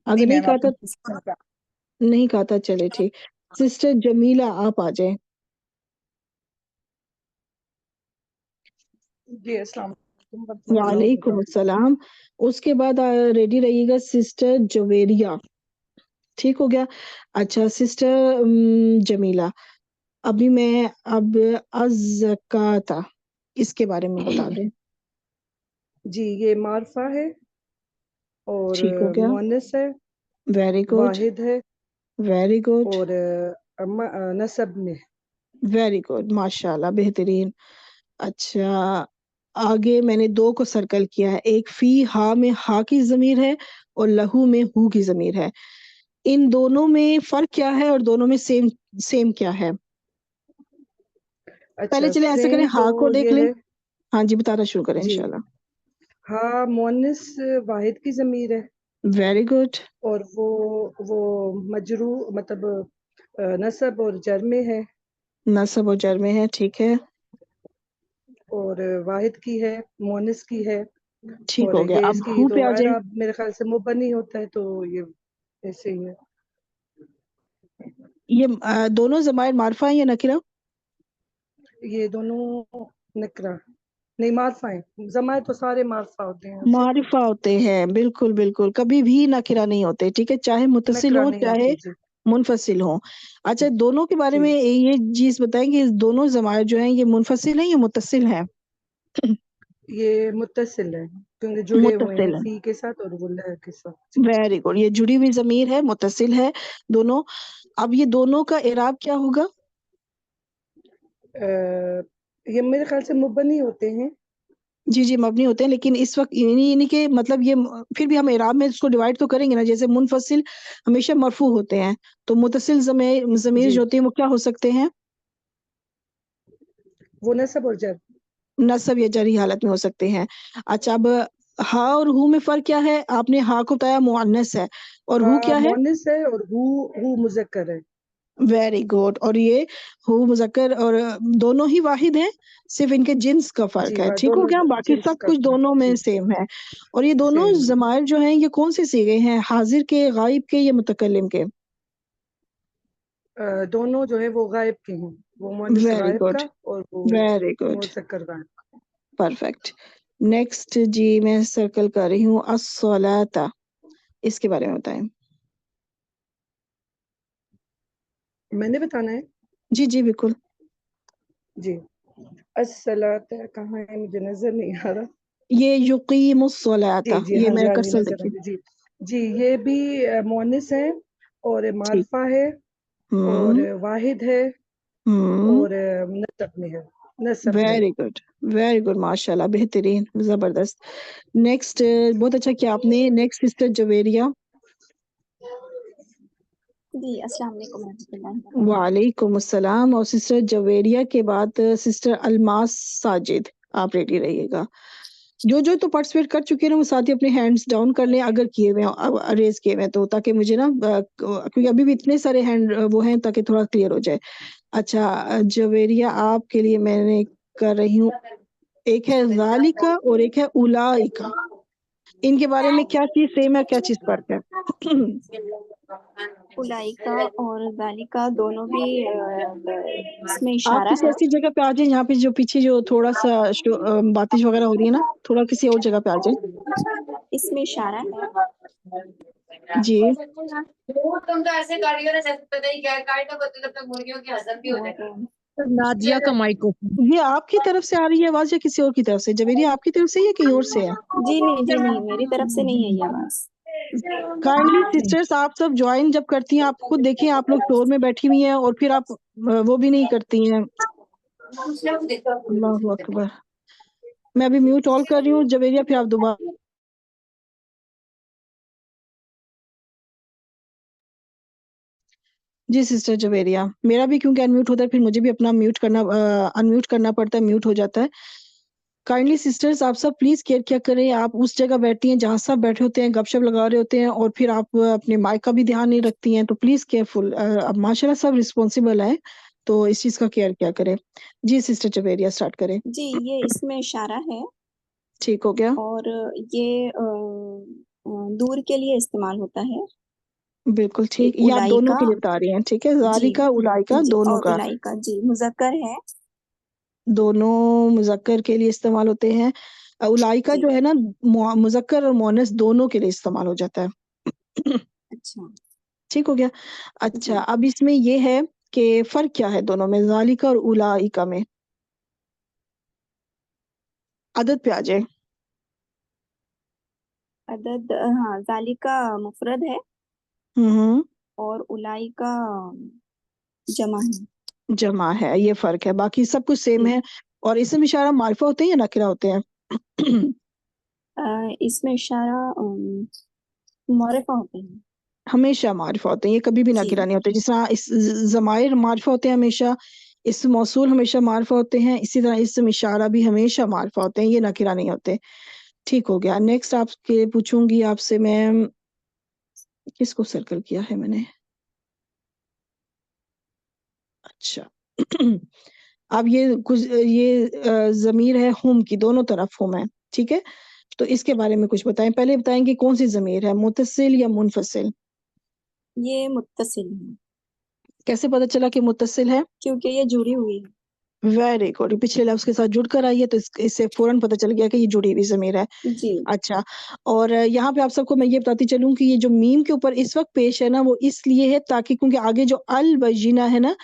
अगर नहीं मैम कहा आपने था, किसका कहा? नहीं कहा था, चले ठीक। सिस्टर जमीला, आप आ जाए। जी अस्सलाम वालेकुम वरहमतुल्लाहि वालेकुम वबरकातुहू। अस्सलाम। उसके बाद रेडी रहिएगा सिस्टर जवेरिया। ठीक हो गया। अच्छा सिस्टर जमीला, अभी मैं अब अज़काता, इसके बारे में बता दें। जी ये मारफा है और ठीक हो गया। मुअन्नस है, वेरी गुड। वाहिद है वेरी गुड। और नसब में है। वेरी गुड, माशाल्लाह बेहतरीन। अच्छा, आगे मैंने दो को सर्कल किया है। एक फी हा में हा की जमीर है, और लहू में हु की जमीर है। इन दोनों में फर्क क्या है, और दोनों में सेम सेम क्या है? पहले अच्छा चले ऐसा करें, सेम तो हा को देख ये लें। है। हाँ जी, बताना शुरू करें जी इंशाल्लाह। हाँ, मुअन्नस वाहिद की ज़मीर है वेरी गुड। और वो मजरू मतलब नसब और जर में है, नसब और जर में है, ठीक है। और वाहिद की है, मुअन्नस की है। ठीक और हो गया। ये अब इसकी हु पे तो आ जाए। एराब मेरे ख्याल से मुबनी होता है, तो ये ऐसे ही है। ये दोनों जमायर मारफा है या नकिरा? ये दोनों नकरा नहीं मारफा है। जमाए तो सारे मारफा होते हैं वैसे, मारिफा होते हैं, बिल्कुल बिल्कुल, कभी भी नकिरा नहीं होते। ठीक है, चाहे मुत्तसिल नकरा हो नहीं चाहे होते। जी मुनफसिल हो। अच्छा, दोनों के बारे जी में ये चीज बताएं कि दोनों जमायर जो हैं ये मुनफसिल हैं या मुत्तसिल हैं? ये मुत्तसिल है, क्योंकि जुड़े हुए हैं मुत्तसिल है। फी के साथ और गुल्ला के साथ। जी वेरी गुड, ये जुड़ी हुई जमीर है, मुत्तसिल है दोनों। अब ये दोनों का इराब क्या होगा? ये मेरे ख्याल से मुबनी होते हैं। जी जी, मबनी होते हैं, लेकिन इस वक्त यानी कि मतलब ये फिर भी हम इराब में इसको डिवाइड तो करेंगे ना। जैसे मुनफसिल हमेशा मरफू होते हैं, तो मुत्तसिल जमीर जी जो होती है वो क्या हो सकते हैं? वो नसब और जर। नस्ब या जरी हालत में हो सकते हैं। अच्छा, अब हा और हु में फर्क क्या है? आपने हा को बताया मुअन्नस है, और हु हाँ क्या है? मुअन्नस है और हु मुज़क्कर है। Very good. और ये हु मुज़क्कर, और दोनों ही वाहिद हैं, सिर्फ इनके जिन्स का फर्क जी है। वह ठीक हो दोनों गया, बाकी जिन्स सब का कुछ फर्क। दोनों में जी सेम है। और ये दोनों सेम है। जमायर जो हैं ये कौन से सीगे हैं, हाजिर के, गायब के या मुतकल्लिम के? दोनों जो है वो गायब के हैं, वो मुअन्नस वेरी गायब गुड। का और वो वेरी गुड। मुज़क्कर गायब। परफेक्ट। नेक्स्ट जी, मैं सर्कल कर रही हूँ अस्सलाता, इसके बारे में बताएं। मैंने बताना है। जी जी बिल्कुल। जी अस्सलात कहाँ है, मुझे नजर नहीं आ रहा। ये युकीमुस्सलाता, जी ये हाँ जी मेरा हाँ जी, कर्सर नजर आ देखिए। गई। जी जी ये भी मुअन्नस है और ठीक। मारफा है और हम्म। वाहिद है हम्म। और नसब में है। नसब वेरी गुड माशाल्लाह, बेहतरीन, जबरदस्त। नेक्स्ट बहुत अच्छा किया आपने। Next sister Javeria. जी अस्सलाम वालेकुम रहमतुल्लाहि। वालेकुम अस्सलाम। और सिस्टर जवेरिया के बाद सिस्टर अलमास साजिद, आप रेडी रहिएगा। जो तो पार्टिसिपेट कर चुके हैं ना वो साथ ही अपने हैंड्स डाउन कर लें अगर किए हुए हैं, रेज किए हुए हैं तो, ताकि मुझे ना क्योंकि अभी भी इतने सारे हैंड वो हैं, ताकि थोड़ा क्लियर हो जाए। अच्छा जवेरिया, आपके लिए मैंने कर रही हूँ, एक है ज़ालिका और एक है उलाइका। इनके बारे में क्या चीज सेम है, क्या चीज फर्क है? उलाइका और ज़ालिका दोनों भी इसमें आप इशारा किसी है। ऐसी जगह पे आ जाए यहाँ पे जो पीछे जो थोड़ा सा बातिश वगैरह हो रही है ना, थोड़ा किसी और जगह पे आ जाए। इसमें इशारा है। जी तुम तो ऐसे गाड़ियों ने पता नहीं क्या काट बदले तब तक मुर्गियों की हजम भी हो जाए। नाजिया का माइक्रोफोन। ये आपकी तरफ से आ रही है आवाज या किसी और की तरफ से? जवेरिया आपकी तरफ से या कहीं और से है? जी नहीं मेरी तरफ से नहीं है ये आवाज। काइंडली सिस्टर्स, आप सब ज्वाइन जब करती हैं, आप खुद देखिए, आप लोग फ्लोर में बैठी हुई हैं और फिर आप वो भी नहीं करती हैं। अल्लाहु अकबर। मैं अभी म्यूट ऑल कर रही हूँ जवेरिया, फिर आप दोबारा। जी सिस्टर जवेरिया, मेरा भी क्योंकि अनम्यूट होता है फिर मुझे भी अपना म्यूट करना अनम्यूट करना पड़ता है, म्यूट हो जाता है। काइंडली सिस्टर्स, आप सब प्लीज केयर क्या करें, आप उस जगह बैठती हैं जहाँ सब बैठे होते हैं, गपशप लगा रहे होते हैं, और फिर आप अपने माइक का भी ध्यान नहीं रखती हैं, तो प्लीज केयरफुल। अब माशाल्लाह सब रिस्पॉन्सिबल है, तो इस चीज का केयर क्या करें। जी सिस्टर जवेरिया स्टार्ट करें। जी ये इसमें इशारा है। ठीक हो गया। और ये दूर के लिए इस्तेमाल होता है। बिल्कुल ठीक, ये आप दोनों के लिए बता रही हैं, ठीक है? जी ज़ालिका उलाइका जी दोनों और का, उलाइका जी मुज़क्कर है। दोनों मुज़क्कर के लिए इस्तेमाल होते हैं। उलाइका जी जो है ना, मुज़क्कर और मुअन्नस दोनों के लिए इस्तेमाल हो जाता है। अच्छा ठीक हो गया। जी अच्छा अब इसमें ये है कि फर्क क्या है दोनों में, ज़ालिका और उलाइका में? अदद पे आ जाए। अदद हाँ ज़ालिका मुफरद है हम्म, और उलाइका जमा है। जमा है, ये फर्क है, बाकी सब कुछ सेम जी है। और इसम इशारा मारिफा होते हैं या नकिरा होते हैं? इसमें इशारा मौरिफा होते हैं। हमेशा मारिफा होते हैं, ये कभी भी जी नकिरा नहीं होते। जिस तरह इस ज़माइर मारिफा होते हैं हमेशा, इस मौसूल हमेशा मारिफा होते हैं, इसी तरह इसम इशारा भी हमेशा मारिफा होते हैं, ये नकिरा नहीं होते। ठीक हो गया। नेक्स्ट आपके पूछूंगी आपसे मैं, किसको सर्कल किया है मैंने? अच्छा अब ये कुछ ये जमीर है हुम की, दोनों तरफ हुम है, ठीक है? तो इसके बारे में कुछ बताएं, पहले बताएं कि कौन सी जमीर है, मुत्तसिल या मुनफसिल? ये मुत्तसिल है कैसे पता चला कि मुत्तसिल है? क्योंकि ये जुड़ी हुई है। वेरी गुड, पिछले लफ्ज के साथ जुड़ कर आई है, तो इससे फौरन पता चल गया कि ये जुड़ी हुई जमीर है। जी अच्छा, और यहाँ पे आप सबको मैं ये बताती चलूं कि ये जो मीम के ऊपर इस वक्त पेश है ना, वो इसलिए है ताकि, क्योंकि आगे जो अल वजीना है ना,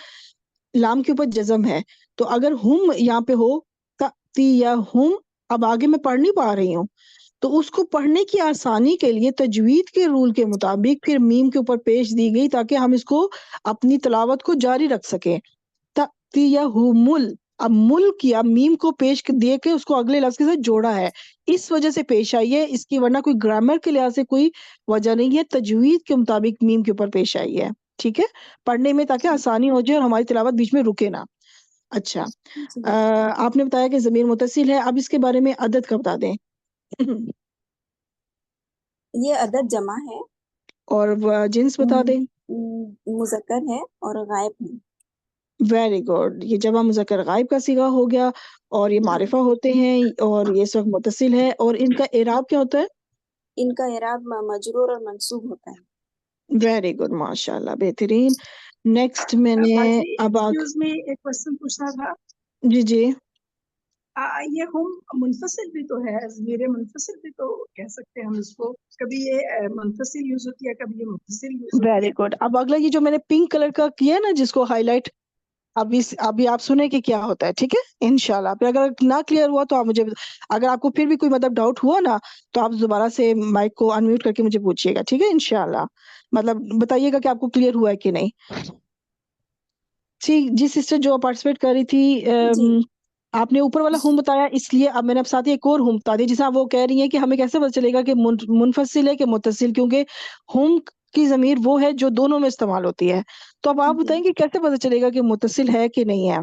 लाम के ऊपर जज्म है, तो अगर हुम यहाँ पे हो ती या हुम, अब आगे मैं पढ़ नहीं पा रही हूँ, तो उसको पढ़ने की आसानी के लिए तजवीद के रूल के मुताबिक फिर मीम के ऊपर पेश दी गई, ताकि हम इसको अपनी तिलावत को जारी रख सकें। ततियहुमुल, अब मुल किया, मीम को पेश दे के उसको अगले लफ्ज के साथ जोड़ा है, इस वजह से पेश आई है इसकी, वरना कोई ग्रामर के लिहाज से कोई वजह नहीं है, तजवीद के मुताबिक मीम के ऊपर पेश आई है, ठीक है? पढ़ने में ताकि आसानी हो जाए और हमारी तिलावत बीच में रुके ना। अच्छा जी आपने बताया कि जमीर मुत्तसिल है, अब इसके बारे में अदद का बता दें। ये अदद जमा है और जिन्स बता दें। मुज़क्कर है और गायब है। वेरी गुड, ये जमा मुज़क्कर गायब का सीगा हो गया, और ये जी मारिफा होते हैं, और ये इस वक्त मुत्तसिल है, और इनका एराब क्या होता है? इनका एराब मजरूर और मंसूब होता है। वेरी गुड माशाल्लाह, बेहतरीन। नेक्स्ट मैंने बाजी अब एक्सक्यूज में एक क्वेश्चन पूछना था। जी जी ये हम मुनफसिल भी तो है, ज़मीर मुनफसिल भी तो कह सकते हैं हम इसको। कभी ये मुनफसिल यूज होती है, कभी ये मुत्तसिल यूज होती वेरी है। गुड। अब अगला ये जो मैंने पिंक कलर का किया है ना, जिसको हाईलाइट, अभी आप सुने कि क्या होता है, ठीक है? इंशाल्लाह फिर अगर ना क्लियर हुआ तो आप मुझे, अगर आपको फिर भी कोई मतलब डाउट हुआ ना, तो आप दोबारा से माइक को अनम्यूट करके मुझे पूछिएगा, ठीक है? इंशाल्लाह मतलब बताइएगा कि आपको क्लियर हुआ है कि नहीं। ठीक जी सिस्टर, जो पार्टिसिपेट कर रही थी जी आपने ऊपर वाला हुम बताया, इसलिए अब मैंने अब साथ ही एक और हुम बता दिया, जिसे आप वो कह रही हैं कि हमें कैसे पता चलेगा कि मुनफसिल है कि मुत्तसिल, क्योंकि हुम की ज़मीर वो है जो दोनों में इस्तेमाल होती है। तो अब आप जी। बताएं कि कैसे पता चलेगा कि मुत्तसिल है कि नहीं है?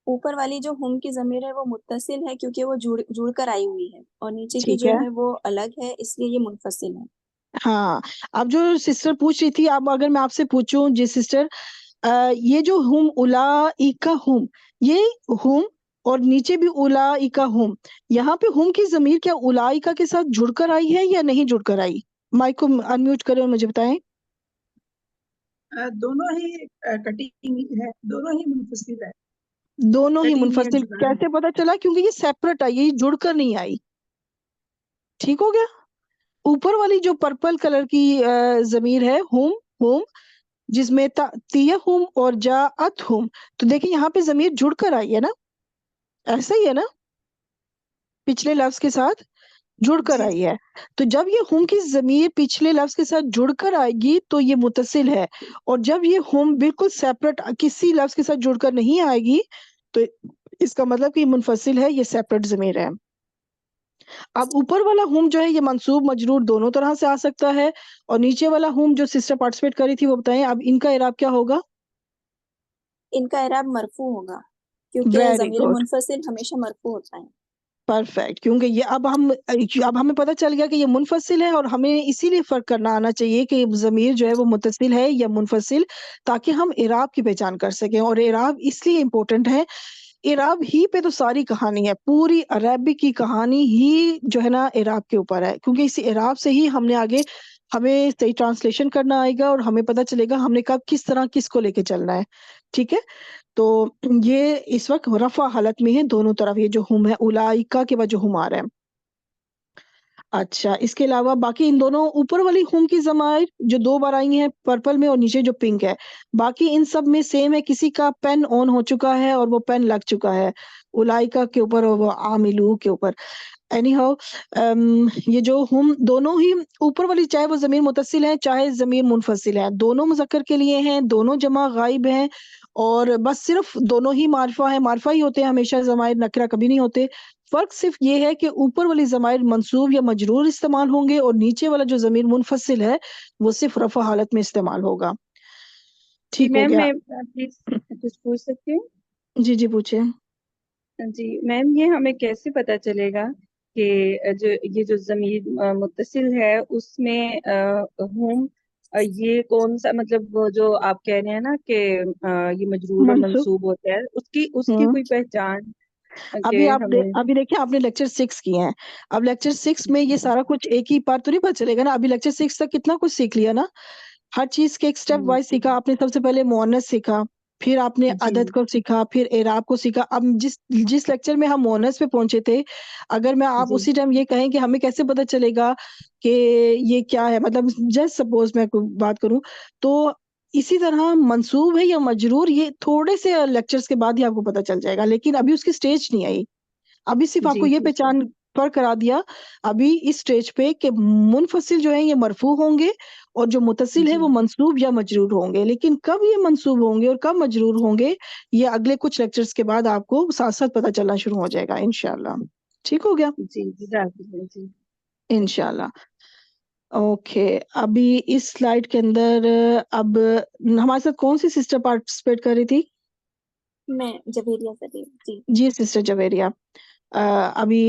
ऊपर वाली जो हुम की जमीर है वो मुत्तसिल है क्योंकि वो जुड़ कर आई हुई है, और नीचे की ठीक जो है। है वो अलग है, इसलिए ये मुनफसिल है। हाँ, अब जो सिस्टर पूछ रही थी, अब अगर मैं आपसे पूछूं जी सिस्टर, ये जो हुम उलाइका हुम, ये हुम और नीचे भी उलाइका हुम, यहाँ पे हुम की जमीर क्या उलाइका के साथ जुड़कर आई है या नहीं जुड़कर आई? माइक को अनम्यूट करें और मुझे बताएं। दोनों ही कटी हुई है, दोनों ही मुनफसिल है, दोनों ही कटी हुई है, मुनफसिल जुड़ा है। कैसे पता चला? क्योंकि ये सेपरेट आई, ये जुड़कर नहीं आई। ठीक हो गया। ऊपर वाली जो पर्पल कलर की जमीर है हुम, हुम जिसमें तियहुम और जाअतहुम, तो देखिए यहाँ पे जमीर जुड़कर आई है ना, ऐसा ही है ना, पिछले लफ्ज के साथ जुड़कर जी आई है। तो जब ये हुम की जमीर पिछले लफ्ज के साथ जुड़कर आएगी तो ये मुत्तसिल है, और जब ये हुम बिल्कुल सेपरेट किसी लफ्ज के साथ जुड़कर नहीं आएगी तो इसका मतलब कि ये मुनफसिल है, ये सेपरेट जमीर है। अब ऊपर वाला हुम जो है ये मंसूब मजरूर दोनों तरह से आ सकता है, और नीचे वाला हुम जो सिस्टर पार्टिसिपेट करी थी वो बताएं अब इनका इराब क्या होगा? इनका इराब मरफू होगा, क्योंकि वेरी जमीर गुड, मुनफसिल हमेशा मरफू होता है। परफेक्ट, क्योंकि ये अब हमें पता चल गया कि ये मुनफसिल है, और हमें इसीलिए फर्क करना आना चाहिए कि जमीर जो है वो मुत्तसिल है या मुनफसिल, ताकि हम इराब की पहचान कर सकें। और इराब इसलिए इम्पोर्टेंट है, इराब ही पे तो सारी कहानी है, पूरी अरबिक की कहानी ही जो है ना इराब के ऊपर है, क्योंकि इसी इराब से ही हमने आगे हमें सही ट्रांसलेशन करना आएगा और हमें पता चलेगा हमने कब किस तरह किसको लेके चलना है। ठीक है, तो ये इस वक्त रफा हालत में है दोनों तरफ, ये जो हुम है उलाइका के बाद जो हुम आ रहा है। अच्छा, इसके अलावा बाकी इन दोनों ऊपर वाली हुम की ज़माइर जो 2 बार आई हैं पर्पल में और नीचे जो पिंक है, बाकी इन सब में सेम है, किसी का पेन ऑन हो चुका है और वो पेन लग चुका है, उलाइका के ऊपर और वो आमिलू के ऊपर। एनी हाउ, ये जो हुम दोनों ही ऊपर वाली, चाहे वो ज़मीर मुत्तसिल है चाहे ज़मीर मुनफसिल है, दोनों मुज़क्कर के लिए हैं, दोनों जमा गायब हैं, और बस सिर्फ दोनों ही मारिफा है, मारिफा ही होते हैं हमेशा, ज़माइर नकरा कभी नहीं होते। फ़र्क सिर्फ ये है कि ऊपर वाली ज़माइर मंसूब या मजरूर इस्तेमाल होंगे, और नीचे वाला जो ज़मीर मुनफसिल है वो सिर्फ रफ़ा हालत में इस्तेमाल होगा। जी ठीक हो मैम, गया? मैं प्लीज कुछ पूछ सकती हूँ? जी, जी पूछिए। जी मैम, ये हमें कैसे पता चलेगा कि जो ये जो जमीर मुत्तसिल है उसमें हुम ये कौन सा, मतलब वो जो आप कह रहे हैं ना कि ये मजरूर और मंसूब। मंसूब होता है, उसकी उसकी हुँ। कोई पहचान अभी के हमें? अभी देखिए आपने लेक्चर 6 किए हैं। अब लेक्चर 6 में ये सारा कुछ एक ही बार तो नहीं पता चलेगा ना। अभी लेक्चर 6 तक कितना कुछ सीख लिया ना। हर चीज़ के एक स्टेप वाइज़ सीखा आपने। सबसे पहले मुअन्नस सीखा, फिर आपने जी अदद को सीखा, फिर एराब को सीखा। अब जिस जिस लेक्चर में हम मुअन्नस पे पहुंचे थे, अगर मैं आप जी उसी टाइम ये कहें कि हमें कैसे पता चलेगा कि ये क्या है, मतलब जस्ट सपोज मैं कोई बात करूं, तो इसी तरह मंसूब है या मजरूर, ये थोड़े से लेक्चर्स के बाद ही आपको पता चल जाएगा, लेकिन अभी उसकी स्टेज नहीं आई। अभी सिर्फ आपको जी ये ठीक है। पहचान पर करा दिया अभी इस स्टेज पे कि मुनफसिल जो है ये मरफू होंगे, और जो मुतसिल है जी वो मंसूब या मजरूर होंगे। लेकिन कब ये मंसूब होंगे और कब मजरूर होंगे, ये अगले कुछ लेक्चर्स के बाद आपको साथ साथ पता चलना शुरू हो जाएगा इंशाल्लाह। ठीक हो गया? जी जी। इंशाल्लाह। ओके, अभी इस स्लाइड के अंदर अब हमारे साथ कौन सी सिस्टर पार्टिसिपेट कर रही थी? मैं जवेरिया सलीम जी। जी सिस्टर जवेरिया। अभी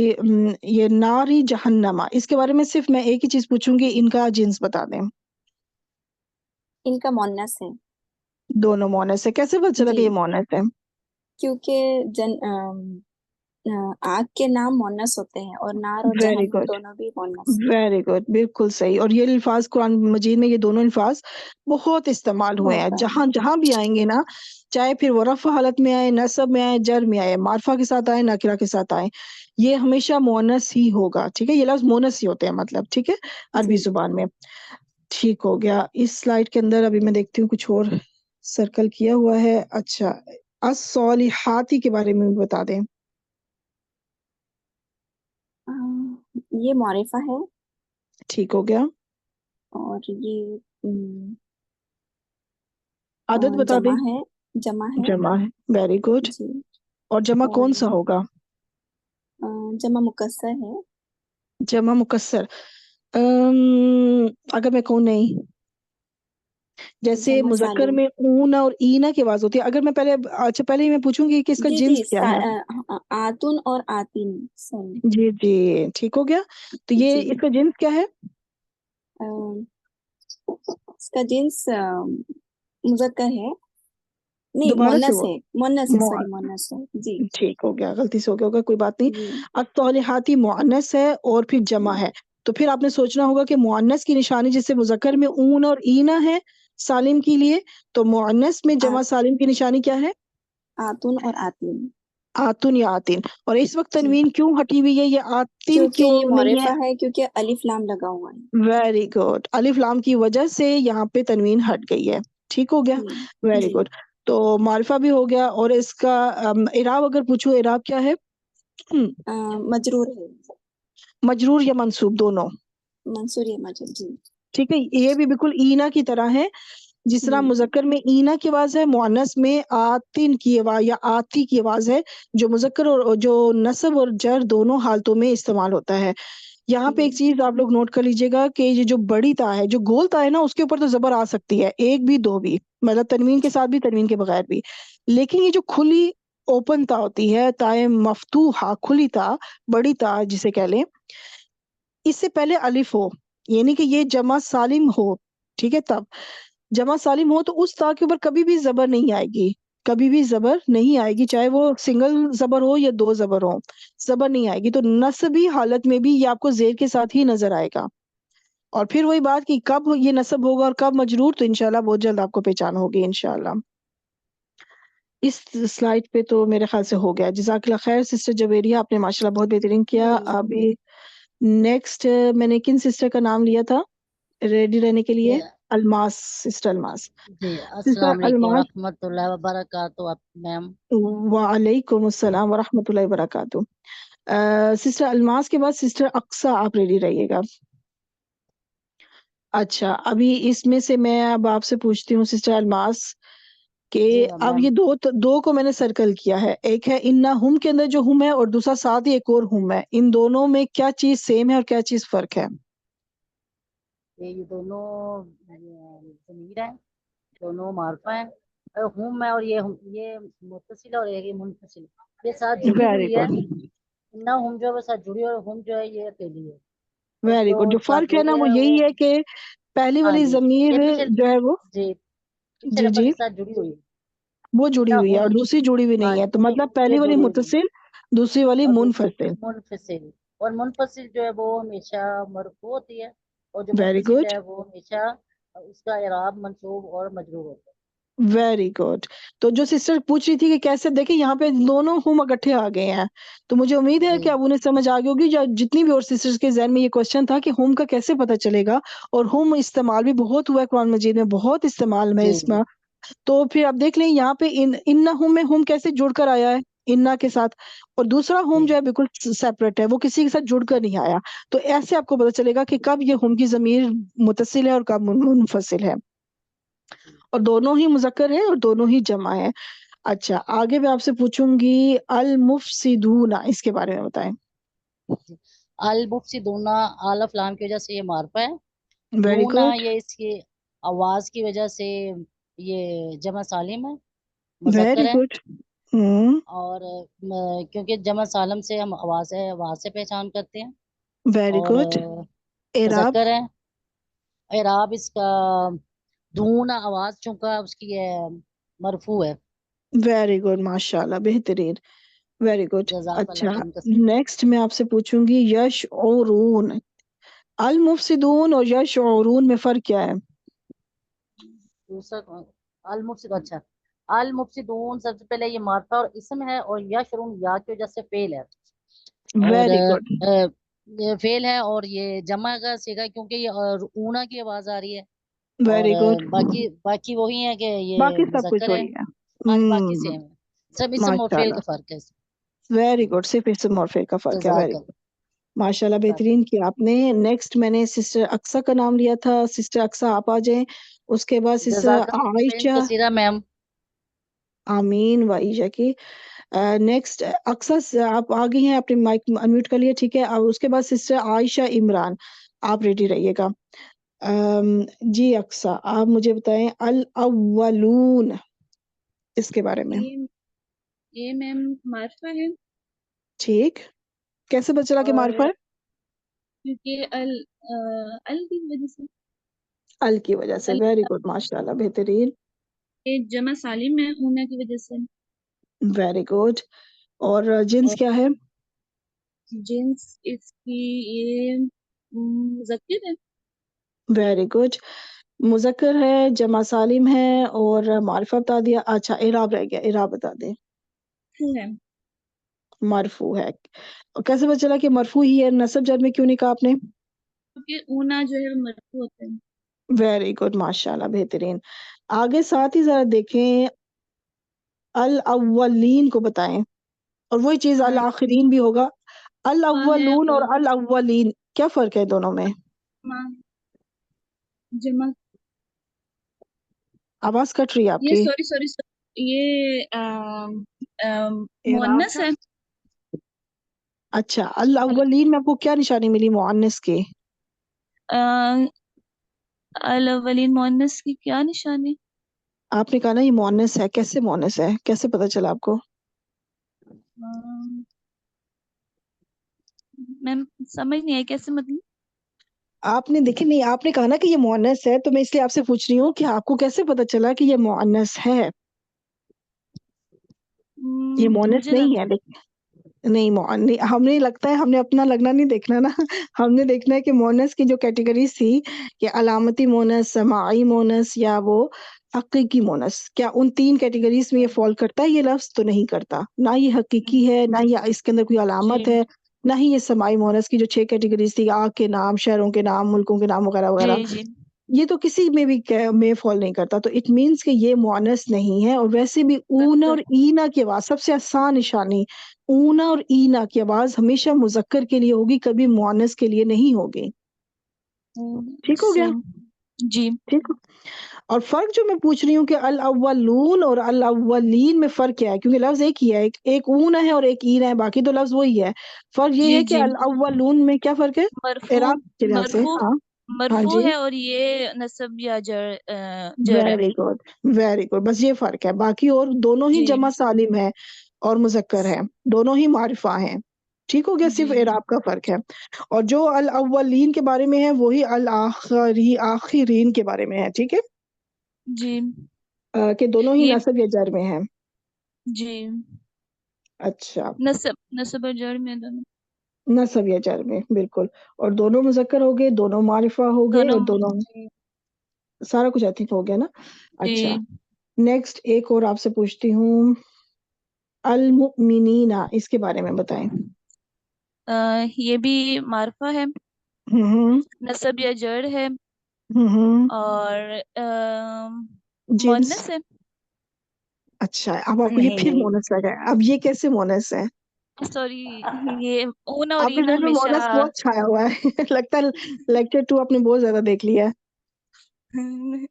ये नारी जहन्नमा, इसके बारे में सिर्फ मैं एक ही चीज पूछूंगी, इनका जिन्स बता दें। इनका मोनस है। दोनों मोनस है, कैसे पता चला जी, कि ये मोनस है? क्योंकि आग के नाम मोनस होते हैं, और नार और वेरी जहन्नम गुड, दोनों भी मोनस। वेरी गुड, बिल्कुल सही। और ये अल्फाज कुरान मजीद में, ये दोनों अल्फाज बहुत इस्तेमाल हुए बहुत हैं, बार। जहां जहां भी आएंगे ना, चाहे फिर वो रफ़ा हालत में आए, नसब में आए, जर में आए, मारफा के साथ आए, नकिरा के साथ आए, ये हमेशा मोनस ही होगा। ठीक है, ये लफ्ज मोनस ही होते हैं, मतलब ठीक है अरबी जी जुबान में। ठीक हो गया। इस स्लाइड के अंदर अभी मैं देखती हूँ कुछ और सर्कल किया हुआ है। अच्छा, अस्सॉलिहाती के बारे में भी बता दें। ये मारिफा है, ठीक हो गया। और ये आदत बता जमा दें। है, जमा है। जमा है, वेरी गुड। जी, और जमा कौन सा और होगा? जमा मुकस्सर है। जमा मुकस्सर। अगर मैं कहूँ नहीं, जैसे जमा मुजक्कर सालिम। में ऊन और ईना की आवाज होती है, अगर मैं पहले, अच्छा पहले मैं पूछूंगी कि इसका जी जिन्स जी क्या है? आतुन और आतिन, सॉरी। जी जी, ठीक हो गया। तो ये जी इसका जिन्स क्या है? अ, इसका जिन्स मुजक्कर है, नहीं दोबारा से मोनस वो है, मोनस है, मो सॉरी मोनस है जी। ठीक हो गया, गलती से हो गया होगा, कोई बात नहीं। जी अत्तौलिहाती मुअन्नस है और फिर जमा है, तो फिर आपने सोचना होगा कि मुअन्नस की निशानी जैसे मुजक्कर में ऊन और ईना है सालिम के लिए, तो मुअन्नस में जमा सालिम की निशानी क्या है? आतुन और आतिन। आतुन या आतिन। और इस वक्त जी तनवीन क्यों हटी हुई है, ये आतिन क्योंकि ये क्यों नहीं है? मौरिफा है, क्योंकि अलिफ लाम लगा हुआ है। वेरी गुड, अलिफ लाम की वजह से यहाँ पे तनवीन हट गई है, ठीक हो गया। जी वेरी जी गुड। तो मारिफा भी हो गया, और इसका इराब अगर पूछो, इराब क्या है? मजरूर है, मजरूर या मंसूब, दोनों। मंसूर या मजरूर जी। ठीक है, ये भी बिल्कुल ईना की तरह है, जिस तरह मुजक्कर में ईना की आवाज है, मुअन्नस में आतिन की आवाज या आती की आवाज है, जो मुजक्कर और जो नस्ब और जर दोनों हालतों में इस्तेमाल होता है। यहाँ पे एक चीज आप लोग नोट कर लीजिएगा कि ये जो बड़ी ता है, जो गोल ता है ना, उसके ऊपर तो जबर आ सकती है, एक भी दो भी, मतलब तनवीन के साथ भी तनवीन के बगैर भी। लेकिन ये जो खुली ओपन ता होती है, ताए मफ्तूहा, खुली ता, बड़ी ता जिसे कह लें, इससे पहले अलिफ हो, यानी कि ये जमा सालिम हो, ठीक है, तब जमा सालिम हो तो उस ता के ऊपर कभी भी जबर नहीं आएगी, कभी भी जबर नहीं आएगी, चाहे वो सिंगल जबर हो या दो जबर हो, जबर नहीं आएगी। तो नस्बी हालत में भी ये आपको जेर के साथ ही नजर आएगा। और फिर वही बात कि कब ये नस्ब होगा और कब मजरूर, तो इंशाल्लाह बहुत जल्द आपको पहचान होगी इंशाल्लाह। इस स्लाइड पे तो मेरे ख्याल से हो गया। जज़ाकल्लाह खैर सिस्टर जवेरिया, आपने माशाल्लाह बहुत बेहतरीन किया। अभी नेक्स्ट मैंने किन सिस्टर का नाम लिया था रेडी रहने के लिए? अलमास, सिस्टर अलमास। जी, सिस्टर अस्सलाम वालेकुम अलमास, रहमतुल्लाहि व बरकातुहू मैम। वालेकुम अस्सलाम वरहमतुल्लाहि वबरकातुहू। सिस्टर अलमास के बाद सिस्टर अक्सा, आप रेडी रहिएगा। अच्छा, अभी इसमें से मैं अब आपसे पूछती हूँ सिस्टर अलमास कि जी अब मैम। ये दो को मैंने सर्कल किया है, एक है इन्ना हुम के अंदर जो हुम है, और दूसरा साथ ही एक और हुम है, इन दोनों में क्या चीज सेम है और क्या चीज फर्क है? ये दोनों ज़मीर है, दोनों मार्फा है, और हुम है, और ये मुत्तसिल और ये मुनफसिल, ये साथ जुड़ी वेरी हुई है। गुड, ना हुम जो है वो साथ जुड़ी है, और हुम जो है ये अकेली है, और वेरी गुड। जो जो साथ फर्क है जुड़ी ना वो है यही वो, है कि पहली हाँ वाली जी, जमीर ये पीछे, जो है वो, जी पीछे जी लफज जी, के साथ जुड़ी हुई है। वो जुड़ी ना हुई है और हुम, दूसरी जुड़ी हुई हाँ नहीं है, तो जी, मतलब ये पहली वाली जुड़ी हुई नहीं है, मुत्तसिल, दूसरी वाली और दूसरी मुनफसिल। मुनफसिल, और मुनफसिल जो है वो हमेशा मरफू होती है, और जो वेरी मुत्तसिल गुड, है वो हमेशा उसका इराब मंसूब और मजरूर होता है। Very good. तो जो सिस्टर पूछ रही थी कि कैसे, देखिए यहाँ पे दोनों हुम इकट्ठे आ गए हैं, तो मुझे उम्मीद है कि जी अब उन्हें समझ आ गई होगी, जो जितनी भी और सिस्टर्स के जहन में ये क्वेश्चन था कि हुम का कैसे पता चलेगा, और हुम इस्तेमाल भी बहुत हुआ है कुरान मजीद में, बहुत इस्तेमाल में जी इसमें। तो फिर अब देख लें यहाँ पे इन्ना हुम में हुम कैसे जुड़कर आया है इन्ना के साथ, और दूसरा हुम जो है बिल्कुल सेपरेट है, वो किसी के साथ जुड़कर नहीं आया। तो ऐसे आपको पता चलेगा कि कब ये हुम की जमीर मुत्तसिल है और कब मुनफसिल है, और दोनों ही मुजक्कर है और दोनों ही जमा है। अच्छा, आगे मैं आपसे पूछूंगी अल मुफसिदूना, इसके बारे में बताएं। अल मुफसिदूना, अलफ लाम की वजह से ये मार्फा है। वेरी दूना गुड, ये इसकी आवाज की वजह से ये जमा सालिम है, वेरी मुजक्कर है। गुड, हम्म, और क्योंकि जमा सालम से हम आवाज से पहचान करते हैं, वेरी और गुड। एराब, मुजक्कर है। इराब इसका दूना आवाज चूंकि उसकी है मरफू है। वेरी गुड, माशाल्लाह, बेहतरीन, वेरी गुड। जज़ाकल्लाह अच्छा, खैरन कसीर। नेक्स्ट मैं आपसे पूछूंगी यश और अल मुफसिदून और यश और में फर्क क्या है? दूसरा अल मुफसिद, अच्छा, अल मुफसिदून सबसे पहले ये मार्फा और इसम है, और यशरून या की वजह से फेल है, और वेरी गुड, ये फेल है, और ये जमा का सीगा क्योंकि ये ऊना की आवाज आ रही है, और वेरी गुड, बाकी बाकी वही है कि ये बाकी सब कुछ मुजक्कर है। वही है। हाँ जी, बाकी सेम है, सब इसम और फेल का माशाल्लाह, फर्क है। वेरी गुड, सिर्फ इसम और फेल का फर्क है, वेरी जज़ाकल्लाह। गुड, माशाल्लाह, बेहतरीन किया आपने। नेक्स्ट मैंने सिस्टर अक्सा का नाम लिया था, सिस्टर अक्सा आप आ जाएं। उसके बाद सिस्टर जज़ाकल्लाह खैरन आयशा, कसीरा मैम। आमीन वाइजा की। नेक्स्ट अक्सर आप आ गई हैं, अपने माइक अनम्यूट कर लिया, ठीक है। अब उसके बाद सिस्टर आयशा इमरान, आप रेडी रहिएगा। जी अक्सा, आप मुझे बताएं अल अव्वलून इसके बारे में। ये मैम मार्फा है, ठीक, कैसे पता चला कि मार्फा है? क्योंकि अल की वजह से। अल की वजह से, वेरी गुड, माशाल्लाह, बेहतरीन, ये जमा सालिम है ऊना की वजह से। Very good. और जिन्स क्या है? जिन्स इसकी ये मुज़क्किर है। वेरी गुड, मुज़क्कर है, जमा सालिम है, और मारिफा बता दिया। अच्छा, इराब रह गया, इराब बता दें। है मरफू है, और कैसे पता चला कि मरफू ही है? नसब जर में क्यों नहीं कहा आपने? क्योंकि ऊना जो है मरफू होता है। वेरी गुड, माशाल्लाह, बेहतरीन। आगे साथ ही जरा देखें, अल अव्वलीन को बताएं, और वही चीज अल आखिरीन भी होगा। अल अव्वलून और अल अव्वलीन, क्या फर्क है दोनों में? जमा, आवाज कट रही है ये आपकी। सॉरी सॉरी ये मुअन्नस है। अच्छा, अल अव्वलीन में आपको क्या निशानी मिली मुअन्नस की? अल अव्वलीन मुअन्नस की क्या निशानी? आपने कहा ना ये मुअन्नस है, कैसे मुअन्नस है, कैसे पता चला आपको? मैम समझ नहीं आई, कैसे मतलब? आपने देखी नहीं, आपने कहा ना कि ये मुअन्नस है, तो मैं इसलिए आपसे पूछ रही हूँ कि आपको कैसे पता चला कि ये मुअन्नस है? ये मुअन्नस मुझे नहीं है, नहीं नहीं, हमें लगता है हमने अपना लगना नहीं देखना ना हमने देखना है कि मोनस की जो कैटेगरीज थी, कि अलामती मोनस, समाई मोनस, या वो हकीकी मोनस, क्या उन 3 कैटेगरीज में ये फॉल करता है? ये लफ्ज तो नहीं करता, ना ये हकीकी है, ना ये इसके अंदर कोई अलामत है, ना ही ये समाई मोनस की जो 6 कैटेगरीज थी, आग के नाम, शहरों के नाम, मुल्कों के नाम वगैरह वगैरह, ये तो किसी में भी में फॉल नहीं करता। तो इट मीन्स कि ये मुअन्नस नहीं है। और वैसे भी ऊना और ईना की आवाज सबसे आसान निशानी, ऊना और ईना की आवाज हमेशा मुजक्कर के लिए होगी, कभी मुअन्नस के लिए नहीं होगी। ठीक हो गया? जी ठीक। और फर्क जो मैं पूछ रही हूँ कि अल अव्वलून और अल अव्वलीन में फर्क क्या है, क्योंकि लफ्ज एक ही है, एक ऊना है और एक ईना है, बाकी तो लफ्ज वही है। फर्क ये है कि अल अव्वलून में क्या फर्क है इराब के लिहाज से? हाँ, हाँ मरफू जी, है और ये नसब या जर है। वेरी गुड, वेरी गुड, बस ये फर्क है, बाकी और दोनों ही जमा सालिम है और मुजक्कर है, दोनों ही मारिफा हैं। ठीक हो गया, सिर्फ इराब का फर्क है। और जो अल अव्वलीन के बारे में है वही अल आखिरीन के बारे में है, ठीक है, जी कि दोनों ही ये नसब या जर में है। जी अच्छा, नसब और जर में दोनों। नसब या जर में, बिल्कुल। और दोनों मुजक्कर हो गए, दोनों मारिफा हो गए, और दोनों सारा कुछ आई थिंक हो गया ना। अच्छा, नेक्स्ट एक और आपसे पूछती हूँ, अल मुमिनीना, इसके बारे में बताएं। ये भी मारफा है, हम्म, नसब या जड़ है, और जिन्स। मुअन्नस है। अच्छा, अब आपको ये फिर मोनस लगा है, अब ये कैसे मोनस है? सॉरी, ये ऊना और आपके ईना घर में हमेशा मोनस बहुत छाया हुआ है लगता है लेक्चर 2 आपने बहुत ज्यादा देख लिया है।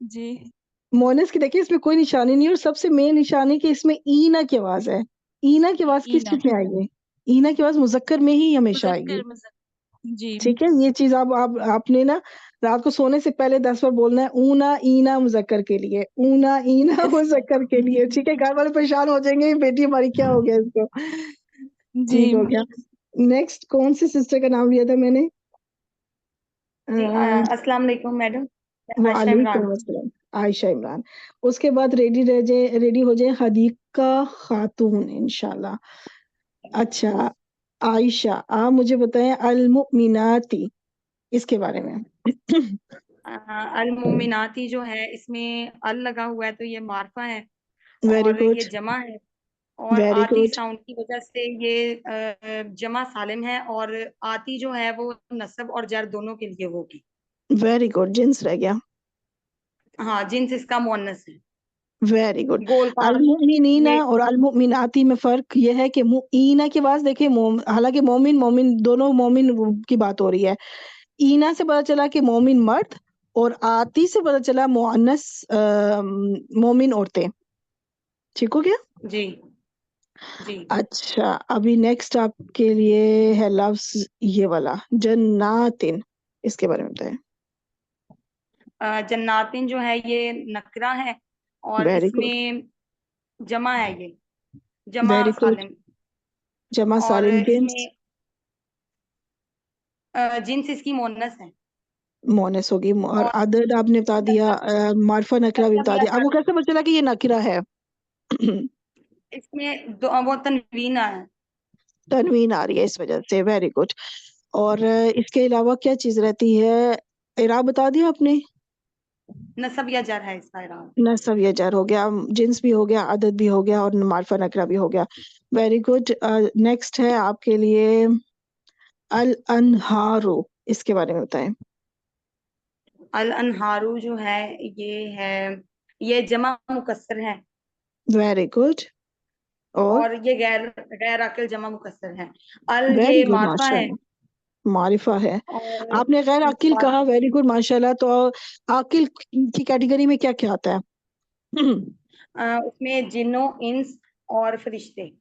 जी मोनस की देखिए इसमें कोई निशानी नहीं है, और सबसे मेन निशानी कि इसमें ईना की आवाज है। ईना की आवाज किस ईना चीज में आएगी? ईना की आवाज मुजक्कर में ही हमेशा आएगी। जी ठीक है, ये चीज आप आपने ना रात को सोने से पहले 10 बार बोलना है, ऊना ईना मुजक्कर के लिए, ऊना ईना मुजक्कर के लिए। ठीक है, घर वाले परेशान हो जाएंगे, बेटी हमारी क्या हो गया इसको। ठीक हो गया। नेक्स्ट कौन सी सिस्टर का नाम लिया था मैंने? जी अस्सलाम वालेकुम मैडम, आयशा इमरान। वालेकुम अस्सलाम, आयशा इमरान। उसके बाद रेडी हो जाए हदीका खातून इंशाल्लाह। अच्छा, आयशा, आप मुझे बताएं अल मुमिनाती, इसके बारे में। अल मोमिनाती जो है इसमें अल लगा हुआ है तो ये मार्फा है, वेरी और गुड, ये जमा है, और वेरी आती गुड, साउंड की वजह से ये जमा सालिम है, और आती जो है वो नसब और जर दोनों के लिए होगी। वेरी गुड, जिन्स रह गया। हाँ, जिन्स इसका मुअन्नस है। Very good. गोल का अलमुमिनीना ये और अलमुमिनाती में फर्क यह है कि मुईना के पास देखिए, हालांकि मोमिन मोमिन दोनों मोमिन की बात हो रही है, ईना से पता चला कि मोमिन मर्द, और आती से पता चला मुअन्नस मोमिन औरतें। ठीक हो गया? जी जी अच्छा, अभी नेक्स्ट आपके लिए है लफ्ज ये वाला जन्नातिन, इसके बारे में बताएं। जन्नातिन जो है ये नकरा है और वेरी गुड, इसमें जमा है, ये जमा वेरी गुड। सालिम। जमा और सालिम जिन्स, इसमें जिन्स इसकी मोनस है। मोनस होगी और और अदद आपने बता दिया, मार्फा नकरा भी मतलब बता या दिया। आपको कैसे पता चला कि ये नकरा है? इसमें वो तनवीन है। तनवीन आ रही है इस वजह से, वेरी गुड। और इसके अलावा क्या चीज रहती है? इराब बता दिया आपने? नसब या जर है इसका इराब। नसब या जर हो गया, जिन्स भी हो गया, अदद भी हो गया और मार्फा नकरा भी हो गया। Very good. नेक्स्ट है आपके लिए अल अनहारो, इसके बारे में बताएं। अल अनहारू जो है ये जमा मुकस्सर है वेरी गुड। और और ये गैर गैर अकिल जमा मुकस्सर है। अल वेरी ये गुड मार्फा है माशाल्लाह, मारिफा है। और आपने गैर अकिल कहा, वेरी गुड माशाल्लाह। तो अकिल की कैटेगरी में क्या क्या आता है? उसमें जिन्नो, इंस और फरिश्ते।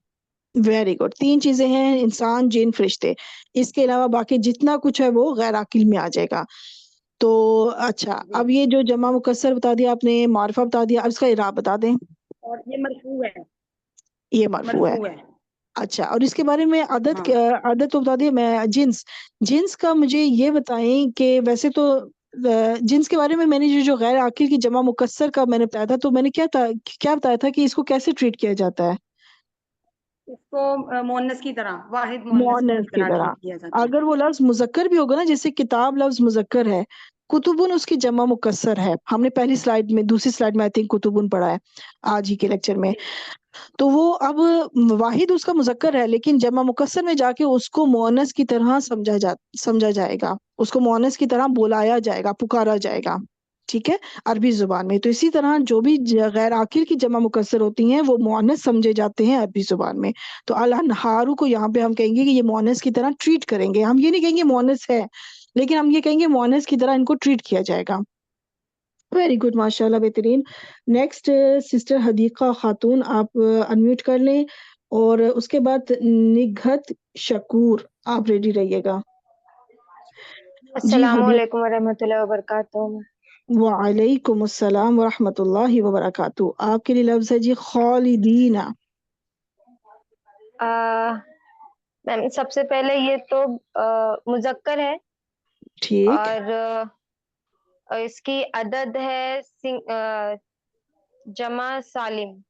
वेरी गुड, तीन चीजें हैं, इंसान, जिन, फरिश्ते। इसके अलावा बाकी जितना कुछ है वो गैर अकिल में आ जाएगा। तो अच्छा, अब ये जो जमा मुकस्सर बता दिया आपने, मारिफा बता दिया, अब इसका इराब बता दें। और ये मरफू है, ये मरफू है। मरफू है। अच्छा, और इसके बारे में अदद हाँ अदद तो बता दिया। मैं जिन्स, जिन्स का मुझे ये बताएं कि वैसे तो जिन्स के बारे में मैंने जो गैर आकिल की जमा मुकस्सर का मैंने बताया था, तो मैंने क्या बताया था कि इसको कैसे ट्रीट किया जाता है? इसको मोनस की तरह, वाहिद मोनस मुअन्नस की की तरह तरह। ट्रीट किया जाता है। अगर वो लफ्ज मुजक्कर भी होगा ना, जैसे किताब लफ्ज मुजक्कर है, कुतुबुन उसकी जमा मुकस्सर है। हमने पहली स्लाइड में, दूसरी स्लाइड में आई थिंक कुतुबुन पढ़ा है आज ही के लेक्चर में। तो वो अब वाहिद उसका मुजक्कर है, लेकिन जमा मुकस्सर में जाके उसको मुअन्नस की तरह समझा जाएगा, उसको मुअन्नस की तरह बुलाया जाएगा, पुकारा जाएगा। ठीक है, अरबी जुबान में। तो इसी तरह जो भी गैर आकिल की जमा मुकस्सर होती हैं वो मुअन्नस समझे जाते हैं अरबी जुबान में। तो अल अनहारू को यहाँ पे हम कहेंगे कि ये मुअन्नस की तरह ट्रीट करेंगे। हम ये नहीं कहेंगे मुअन्नस है, लेकिन हम ये कहेंगे मुअन्नस की तरह इनको ट्रीट किया जाएगा। वेरी गुड माशाल्लाह, बेहतरीन। नेक्स्ट सिस्टर हदीका खातून, आप अनम्यूट कर लें और उसके बाद निघत शकूर, आप रेडी रहिएगा। जी अस्सलामुअलैकुम वरहमतुल्लाहि वबरकातुहू। वालेकुम अस्सलाम वरहमतुल्लाहि वबरकातुहू। आपके लिए लफ्ज है जी खालिदीना। मैम सबसे पहले ये तो मुजक्कर है ठीक, और इसकी अदद है जमा सालिम।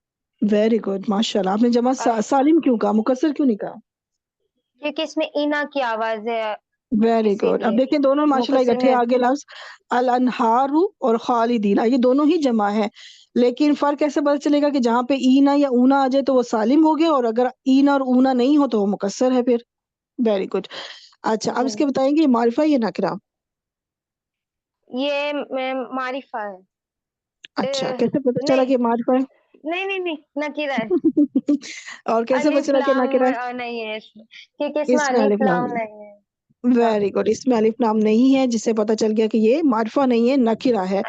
वेरी गुड माशाल्लाह। आपने जमा सालिम क्यों कहा, मुकस्सर क्यों नहीं कहा? क्योंकि इसमें इना की आवाज है वेरी गुड। अब इसीलिए देखिए दोनों माशाल्लाह मुकस्सर इकट्ठे में। आगे लफ्ज अल अनहारू और खालिदीना, ये दोनों ही जमा है। लेकिन फर्क कैसे पता चलेगा कि जहाँ पे ईना या ऊना आ जाए तो वो सालिम हो गया, और अगर ईना और ऊना नहीं हो तो वो मुकस्सर है फिर। Very good. अच्छा, अब इसके बताएंगे मारिफा या नकरा? ये मारिफा है। अच्छा, कैसे पता चला नहीं कि मारिफा है? नहीं नहीं नहीं नकीरा है। और कैसे पता अलिफ चला कि लाम नकरा है? नहीं है इसमें, क्योंकि इसमें इसमें अलिफ अलिफ नाम लाम नहीं। नहीं है। हाँ वेरी गुड, इसमें अलिफ नाम नहीं है, जिससे पता चल गया कि ये मारिफा नहीं है, नकिरा है।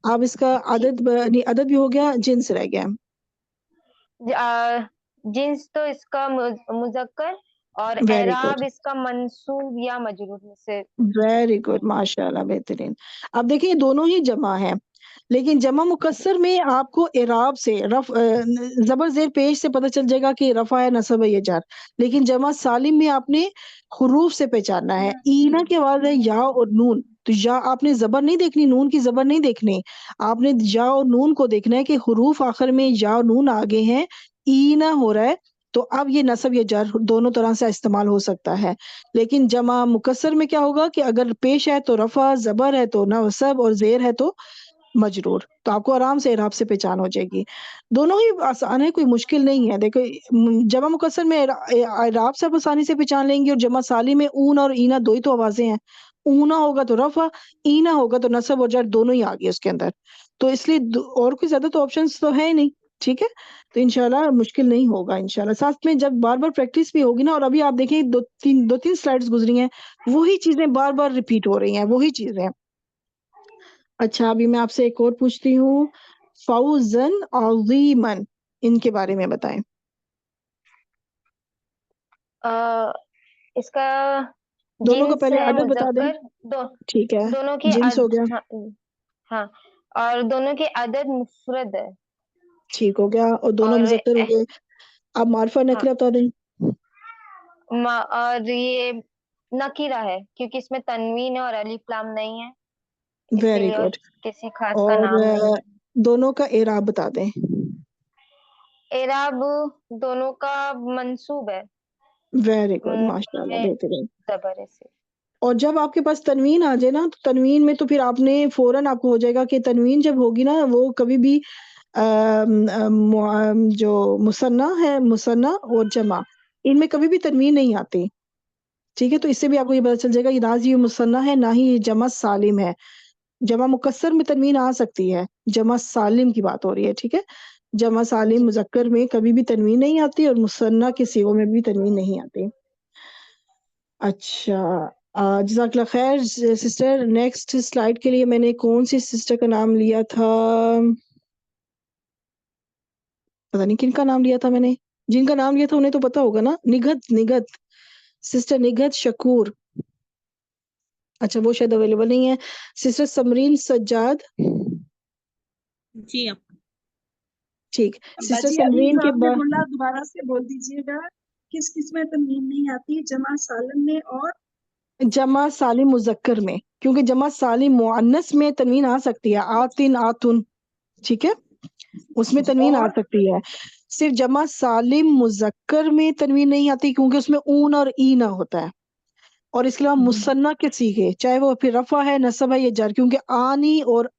अब इसका नहीं, अदद भी हो गया, जिन्स रह गया। जिन्स तो इसका मुजक्कर और वेरी गुड, एराब इसका मंसूब या मजरूर में से। वेरी गुड माशाल्लाह, बेहतरीन। अब देखिए ये दोनों ही जमा है, लेकिन जमा मुकस्सर में आपको इराब से जबर जेर पेश से पता चल जाएगा कि रफा है, नसब है, ये जार। लेकिन जमा सालिम में आपने हुरूफ से पहचानना है। ईना की आवाज है या और नून, तो या आपने जबर नहीं देखनी, नून की जबर नहीं देखनी, आपने या और नून को देखना है कि हुरूफ आखिर में या और नून आगे हैं, ईना हो रहा है। तो अब ये नसब या जर दोनों तरह से इस्तेमाल हो सकता है। लेकिन जमा मुकस्सर में क्या होगा कि अगर पेश है तो रफा, जबर है तो नसब, और जेर है तो मजरूर। तो आपको आराम से इराब से पहचान हो जाएगी। दोनों ही आसान है, कोई मुश्किल नहीं है। देखो जमा मुकस्सर में इराब से आप आसानी से पहचान लेंगे, और जमा साली में ऊन और ईना दो ही तो आवाजें हैं। ऊना होगा तो रफा, ईना होगा तो नसब और जर, दोनों ही आ गए उसके अंदर। तो इसलिए और कोई ज्यादा तो ऑप्शंस तो है ही नहीं। ठीक है, तो इंशाल्लाह मुश्किल नहीं होगा इंशाल्लाह। साथ में जब बार बार प्रैक्टिस भी होगी ना, और अभी आप देखें दो तीन स्लाइड्स गुजरी हैं, वही चीजें बार बार रिपीट हो रही हैं, वही चीजें। अच्छा, अभी मैं आपसे एक और पूछती हूँ, फौजन अज़ीमन, इनके बारे में बताएं। इसका दोनों का जिन्स पहले है अदद बता दें। मुजक्कर ठीक है, दोनों की जिन्स हो गया, हाँ, हाँ, और दोनों की अदद मुफरद है। ठीक हो गया, और दोनों और मुजक्कर हो गए। अब मार्फा हाँ, नकरा बता दें। और ये नकीरा है क्योंकि इसमें तनवीन है और अलिफ लाम नहीं है, वेरी इसीलिए, और गुड। किसी खास का और नाम नहीं है। दोनों का एराब बता दें। एराब दोनों का मंसूब है। वेरी गुड, माशाल्लाह, नीचे बेहतरीन। जबर से। और जब आपके पास तनवीन आ जाए ना, तो तनवीन में तो फिर आपने फौरन आपको हो जाएगा कि तनवीन जब होगी ना, वो कभी भी जो मुसन्ना है, मुसन्ना और जमा, इनमें कभी भी तनवीन नहीं आती। ठीक है, तो इससे भी आपको ये पता चल जाएगा ये ना ही मुसन्ना है ना ही ये जमा सालिम है। जमा मुकस्सर में तनवीन आ सकती है, जमा सालिम की बात हो रही है। ठीक है, जमा सालिम मुजक्कर में कभी भी तनवीन नहीं आती और मुसन्ना के सीगों में भी तनवीन नहीं आती। अच्छा, जज़ाकल्लाह खैर सिस्टर। नेक्स्ट स्लाइड के लिए मैंने कौन सी सिस्टर का नाम लिया था, पता नहीं किनका नाम लिया था मैंने। जिनका नाम लिया था उन्हें तो पता होगा ना। निगत सिस्टर निगत शकूर। अच्छा, वो शायद अवेलेबल नहीं है। सिस्टर समरीन सज्जाद। जी आप ठीक, सिस्टर बाजी अभी समरीन जो के आपने बाद बोला दोबारा से बोल दीजिएगा, किस किस में तनवीन नहीं आती, जमा सालन में और जमा सालिम मुजक्कर में, क्योंकि जमा सालिम मुअन्नस में तनवीन आ सकती है, आतिन आतुन। ठीक है, उसमें तनवीन आ और सकती है। सिर्फ जमा सालिम मुजक्कर में तनवीन नहीं आती क्योंकि उसमें ऊन और ई ना होता है। और इसके अलावा मुसन्ना के सीगे, चाहे वो फिर रफा है, नसब है या जर, क्योंकि आनी और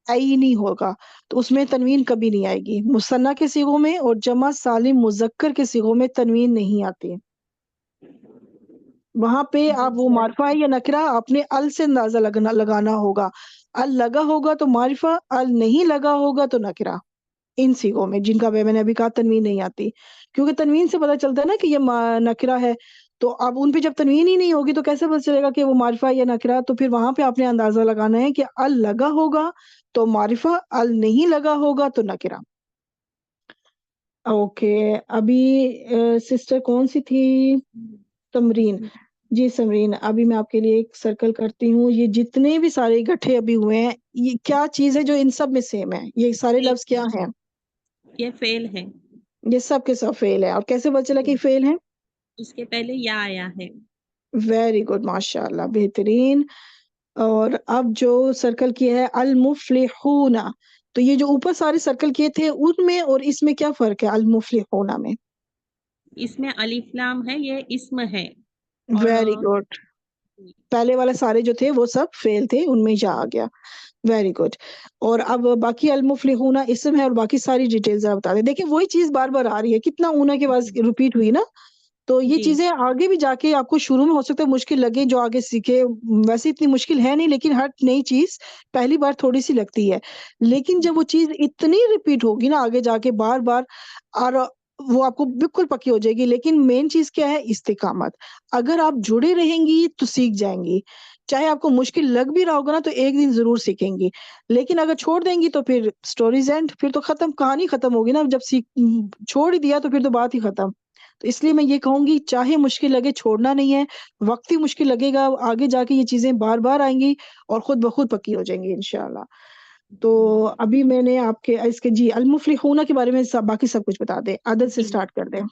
आईनी होगा, तो उसमें तनवीन कभी नहीं आएगी मुसन्ना के सीगों में। और जमा सालिम मुजक्कर के सीगों में तनवीन नहीं आती। वहां पे आप वो मारिफा है या नकरा, आपने अल से अंदाजा लगाना होगा। अल लगा होगा तो मारिफा, अल नहीं लगा होगा तो नकरा। इन सीगों में जिनका मैंने अभी कहा तनवीन नहीं आती, क्योंकि तनवीन से पता चलता है ना कि ये नकरा है। तो अब उन पे जब तनवीन ही नहीं होगी तो कैसे पता चलेगा कि वो मारिफा है या नकरा। तो फिर वहां पे आपने अंदाजा लगाना है कि अल लगा होगा तो मारिफा, अल नहीं लगा होगा तो नकरा। ओके, अभी सिस्टर कौन सी थी, समरीन। जी समरीन, अभी मैं आपके लिए एक सर्कल करती हूँ। ये जितने भी सारे इकट्ठे अभी हुए हैं, ये क्या चीज है जो इन सब में सेम है, ये सारे लफ्ज क्या हैं। ये फेल है। ये सब के सब फेल है। और कैसे पता चला कि फेल है। उसके पहले या आया है। वेरी गुड, माशाल्लाह, बेहतरीन। और अब जो सर्कल किया है अल मुफ्लिहूना, तो ये जो ऊपर सारे सर्कल किए थे उनमें और इसमें क्या फर्क है अल मुफ्लिहूना में। इसमें अलिफ लाम है, ये इस्म है। वेरी और गुड, पहले वाले सारे जो थे वो सब फेल थे, उनमें जा आ गया। Very good. और अब बाकी अल मुफ्लिहूना इसम है और बाकी सारी डिटेल्स आप बता दें। देखिए वही चीज बार बार आ रही है, कितना ऊना के बाद रिपीट हुई ना। तो ये जी चीजें आगे भी जाके आपको शुरू में हो सकता है मुश्किल लगे, जो आगे सीखे वैसे इतनी मुश्किल है नहीं, लेकिन हर नई चीज पहली बार थोड़ी सी लगती है, लेकिन जब वो चीज इतनी रिपीट होगी ना आगे जाके बार बार, और वो आपको बिल्कुल पक्की हो जाएगी। लेकिन मेन चीज क्या है, इस्तिकामत। अगर आप जुड़े रहेंगी तो सीख जाएंगी, चाहे आपको मुश्किल लग भी रहा होगा ना तो एक दिन जरूर सीखेंगी। लेकिन अगर छोड़ देंगी तो फिर स्टोरीज एंड, फिर तो खत्म, कहानी खत्म होगी ना। जब सीख छोड़ ही दिया तो फिर तो बात ही खत्म। तो इसलिए मैं ये कहूंगी, चाहे मुश्किल लगे छोड़ना नहीं है। वक्त ही मुश्किल लगेगा, आगे जाके ये चीजें बार बार आएंगी और खुद ब खुद पक्की हो जाएंगी इंशाल्लाह। तो अभी मैंने आपके इसके जी अल मुफ्लिहूना के बारे में बाकी सब कुछ बता दें, आदत से स्टार्ट कर दें।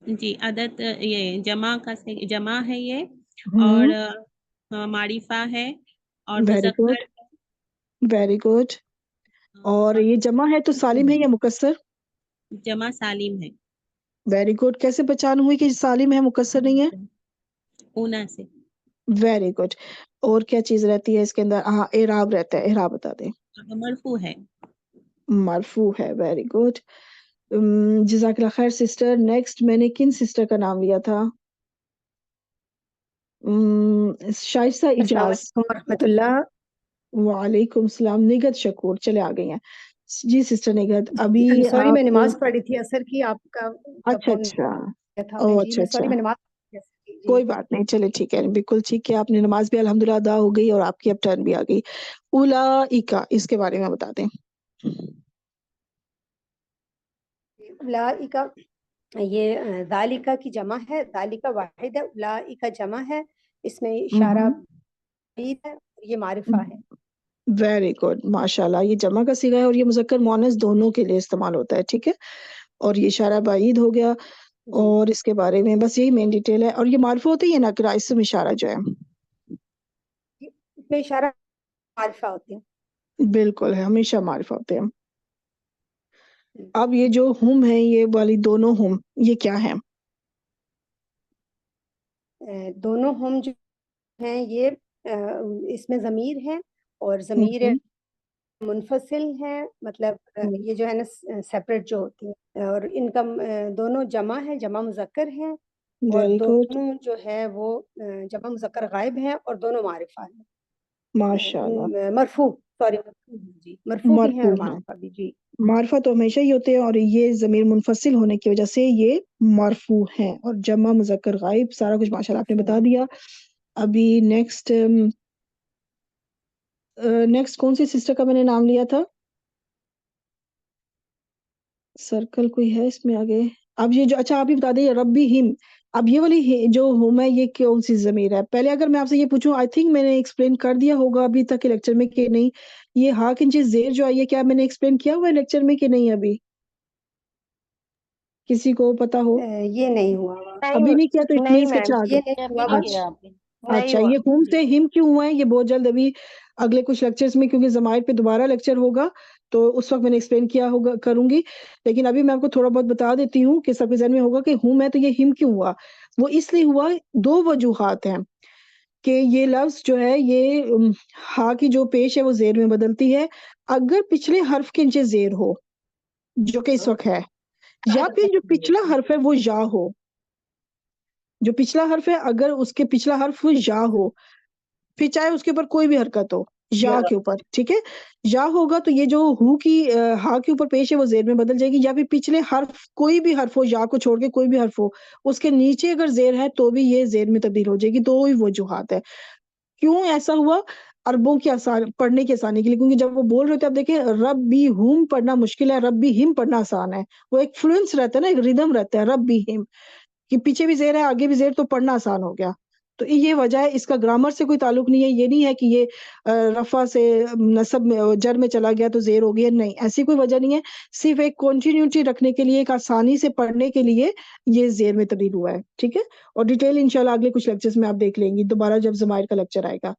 जी, अदद ये जमा का जमा है ये, और मारिफा है, और वेरी गुड, मुजक्कर वेरी गुड। और और ये जमा है तो सालिम है या मुकस्सर। जमा सालिम है। वेरी गुड, कैसे पहचान हुई कि सालिम है मुकस्सर नहीं है। ऊना से। Very good. और क्या चीज रहती है इसके अंदर, हाँ एराब रहता है, एराब बता दें। मरफू है। मरफू है, वेरी गुड। जज़ाकल्लाह खैर सिस्टर। नेक्स्ट मैंने किन सिस्टर का नाम लिया था, शाइस्ता इजाज। वालेकुम सलाम। निगत शकूर, चले आ गई हैं जी सिस्टर निगत। अभी सॉरी, मैं आप, नमाज पढ़ी थी असर की, आपका अच्छा फोन अच्छा, था। ओ मैं जी अच्छा मैं सॉरी, अच्छा, मैं नमाज पढ़ी थी असर की। कोई जी बात नहीं, चले ठीक है, बिल्कुल ठीक है। आपने नमाज भी अल्हम्दुलिल्लाह अदा हो गई और आपकी अब टर्न भी आ गई। उलाइका, इसके बारे में बता दें। उलाइका ये दालिका की जमा है, दालिका वाहिद है, उलाइका जमा है, इसमें इशारा है, ये मारिफा है। वेरी गुड माशाल्लाह। ये जमा का सिगा है और ये मुज़क्कर मुअन्नस दोनों के लिए इस्तेमाल होता है, ठीक है। और ये इशारा बाईद हो गया और इसके बारे में बस यही मेन डिटेल है। और ये मारिफा होती है ना नकरा, इसम इशारा जो है इसमें इशारा मारिफा होती है। बिल्कुल है, हमेशा मारिफा होते हैं। अब ये जो हुम है, ये वाली दोनों हुम, ये क्या है? दोनों हम जो हैं ये इसमें ज़मीर है और ज़मीर मुनफसिल है, मतलब ये जो है ना सेपरेट जो होती है, और इनका दोनों जमा है, जमा मुज़क्कर है, और वेरी गुड दोनों जो है वो जमा मुज़क्कर गायब है और दोनों मारिफा है। माशाल्लाह। मरफू, सॉरी जी, मरफू भी है और मरफू है। मारिफा भी जी। मारिफा तो हमेशा ही होते हैं और ये ज़मीर मुनफसिल होने की वजह से ये मरफू हैं। और जमा मुज़क्कर गायब, सारा कुछ माशाल्लाह आपने बता दिया। अभी नेक्स्ट कौन सी सिस्टर का मैंने नाम लिया था? सर्कल कोई है इसमें आगे? अब ये जो, अच्छा आप ही बता दीजिए, रब्बी हिम। अब ये वाली जो हुम है, ये कौन सी ज़मीर है? पहले अगर मैं आपसे ये पूछूं, आई थिंक मैंने एक्सप्लेन कर दिया होगा अभी तक के लेक्चर में कि नहीं। ये हा के नीचे ज़ेर जो आई है, क्या मैंने एक्सप्लेन किया हुआ है लेक्चर में कि नहीं अभी? किसी को पता हो? ये नहीं हुआ, अभी नहीं किया तो इट नहीं मीन्स कि मैम, अच्छा ये आगे। नहीं हुआ, नहीं बस नहीं अच्छा, हुआ। ये हुम से हिम क्यों हुआ है, ये बहुत जल्द अभी अगले कुछ लेक्चर्स में, क्योंकि ज़माइर पे दोबारा लेक्चर होगा तो उस वक्त मैंने एक्सप्लेन किया होगा, करूंगी। लेकिन अभी मैं आपको थोड़ा बहुत बता देती हूँ कि सबके ज़हन में होगा कि हुम है तो ये हिम क्यों हुआ। वो इसलिए हुआ, दो वजूहात हैं कि ये लफ्ज जो है ये हा की जो पेश है वो जेर में बदलती है अगर पिछले हर्फ के नीचे जेर हो, जो कि इस वक्त है, या फिर जो पिछला हर्फ है वो या हो। जो पिछला हर्फ है अगर उसके पिछला हर्फ या हो, फिर चाहे उसके ऊपर कोई भी हरकत हो, या के ऊपर, ठीक है, या होगा तो ये जो हु की हा के ऊपर पेश है वो जेर में बदल जाएगी। या फिर पिछले हर्फ, कोई भी हर्फ हो, या को छोड़ के कोई भी हर्फ हो, उसके नीचे अगर जेर है तो भी ये जेर में तब्दील हो जाएगी। दो ही वजूहात है क्यों ऐसा हुआ। अरबों की आसान, पढ़ने की आसानी के लिए, क्योंकि जब वो बोल रहे थे, आप देखें, रब्बी हुम पढ़ना मुश्किल है, रब्बी हिम पढ़ना आसान है। वो एक फ्लुएंस रहता है ना, एक रिदम रहता है, रब्बी हिम कि पीछे भी जेर है आगे भी जेर, तो पढ़ना आसान हो गया। तो ये वजह है, इसका ग्रामर से कोई ताल्लुक नहीं है। ये नहीं है कि ये रफा से नसब में जर में चला गया तो जेर हो गया, नहीं, ऐसी कोई वजह नहीं है। सिर्फ एक कंटिन्यूटी रखने के लिए, एक आसानी से पढ़ने के लिए ये जेर में तब्दील हुआ है, ठीक है। और डिटेल इंशाल्लाह अगले कुछ लेक्चर्स में आप देख लेंगी दोबारा जब ज़माइर का लेक्चर आएगा।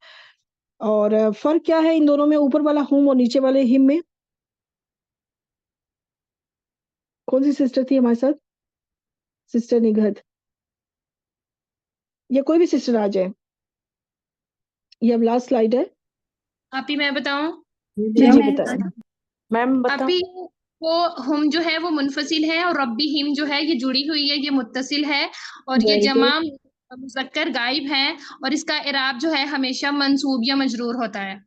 और फर्क क्या है इन दोनों में, ऊपर वाला हुम और नीचे वाले हिम में? कौन सी सिस्टर थी हमारे साथ? सिस्टर निगहत, या कोई भी सिस्टर आ जाए। ये अब लास्ट स्लाइड है। आप ही मैं बताऊं? जी जी बताएं। मैम आप ही, वो हम जो है वो मुनफसिल है और रब्बी हिम जो है ये जुड़ी हुई है, ये मुत्तसिल है, और ये वेरी जमा गुड, मुज़क्कर गायब है, और इसका इराब जो है हमेशा मंसूब या मजरूर होता है।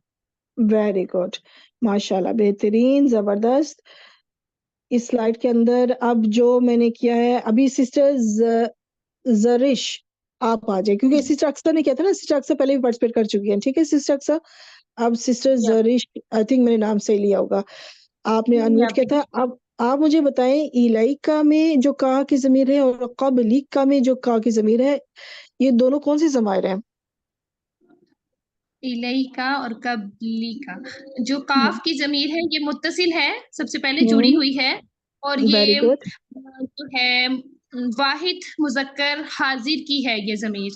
वेरी गुड, माशाल्लाह, बेहतरीन, जबरदस्त। इस स्लाइड के अंदर अब जो मैंने किया है, अभी सिस्टर जरिश आप आ जाए, क्योंकि सिस्टर अक्सर ने किया था ना, सिस्टर अक्सर पहले भी पार्टिसिपेट कर चुकी हैं, ठीक है सिस्टर अक्सर। अब सिस्टर जरिश, आई थिंक मैंने नाम सही लिया होगा, आपने अनम्यूट किया था। अब आप मुझे बताएं, इलाइका में जो का की ज़मीर है और क़ब्लिका में जो का की ज़मीर है, ये दोनों कौन सी ज़माइर हैं? इलैका और कब्लिका, जो काफ की जमीर है ये मुत्तसिल है, सबसे पहले जुड़ी हुई है, और वेरी ये गुड, जो है वाहिद मुज़क्कर हाजिर की है ये जमीर।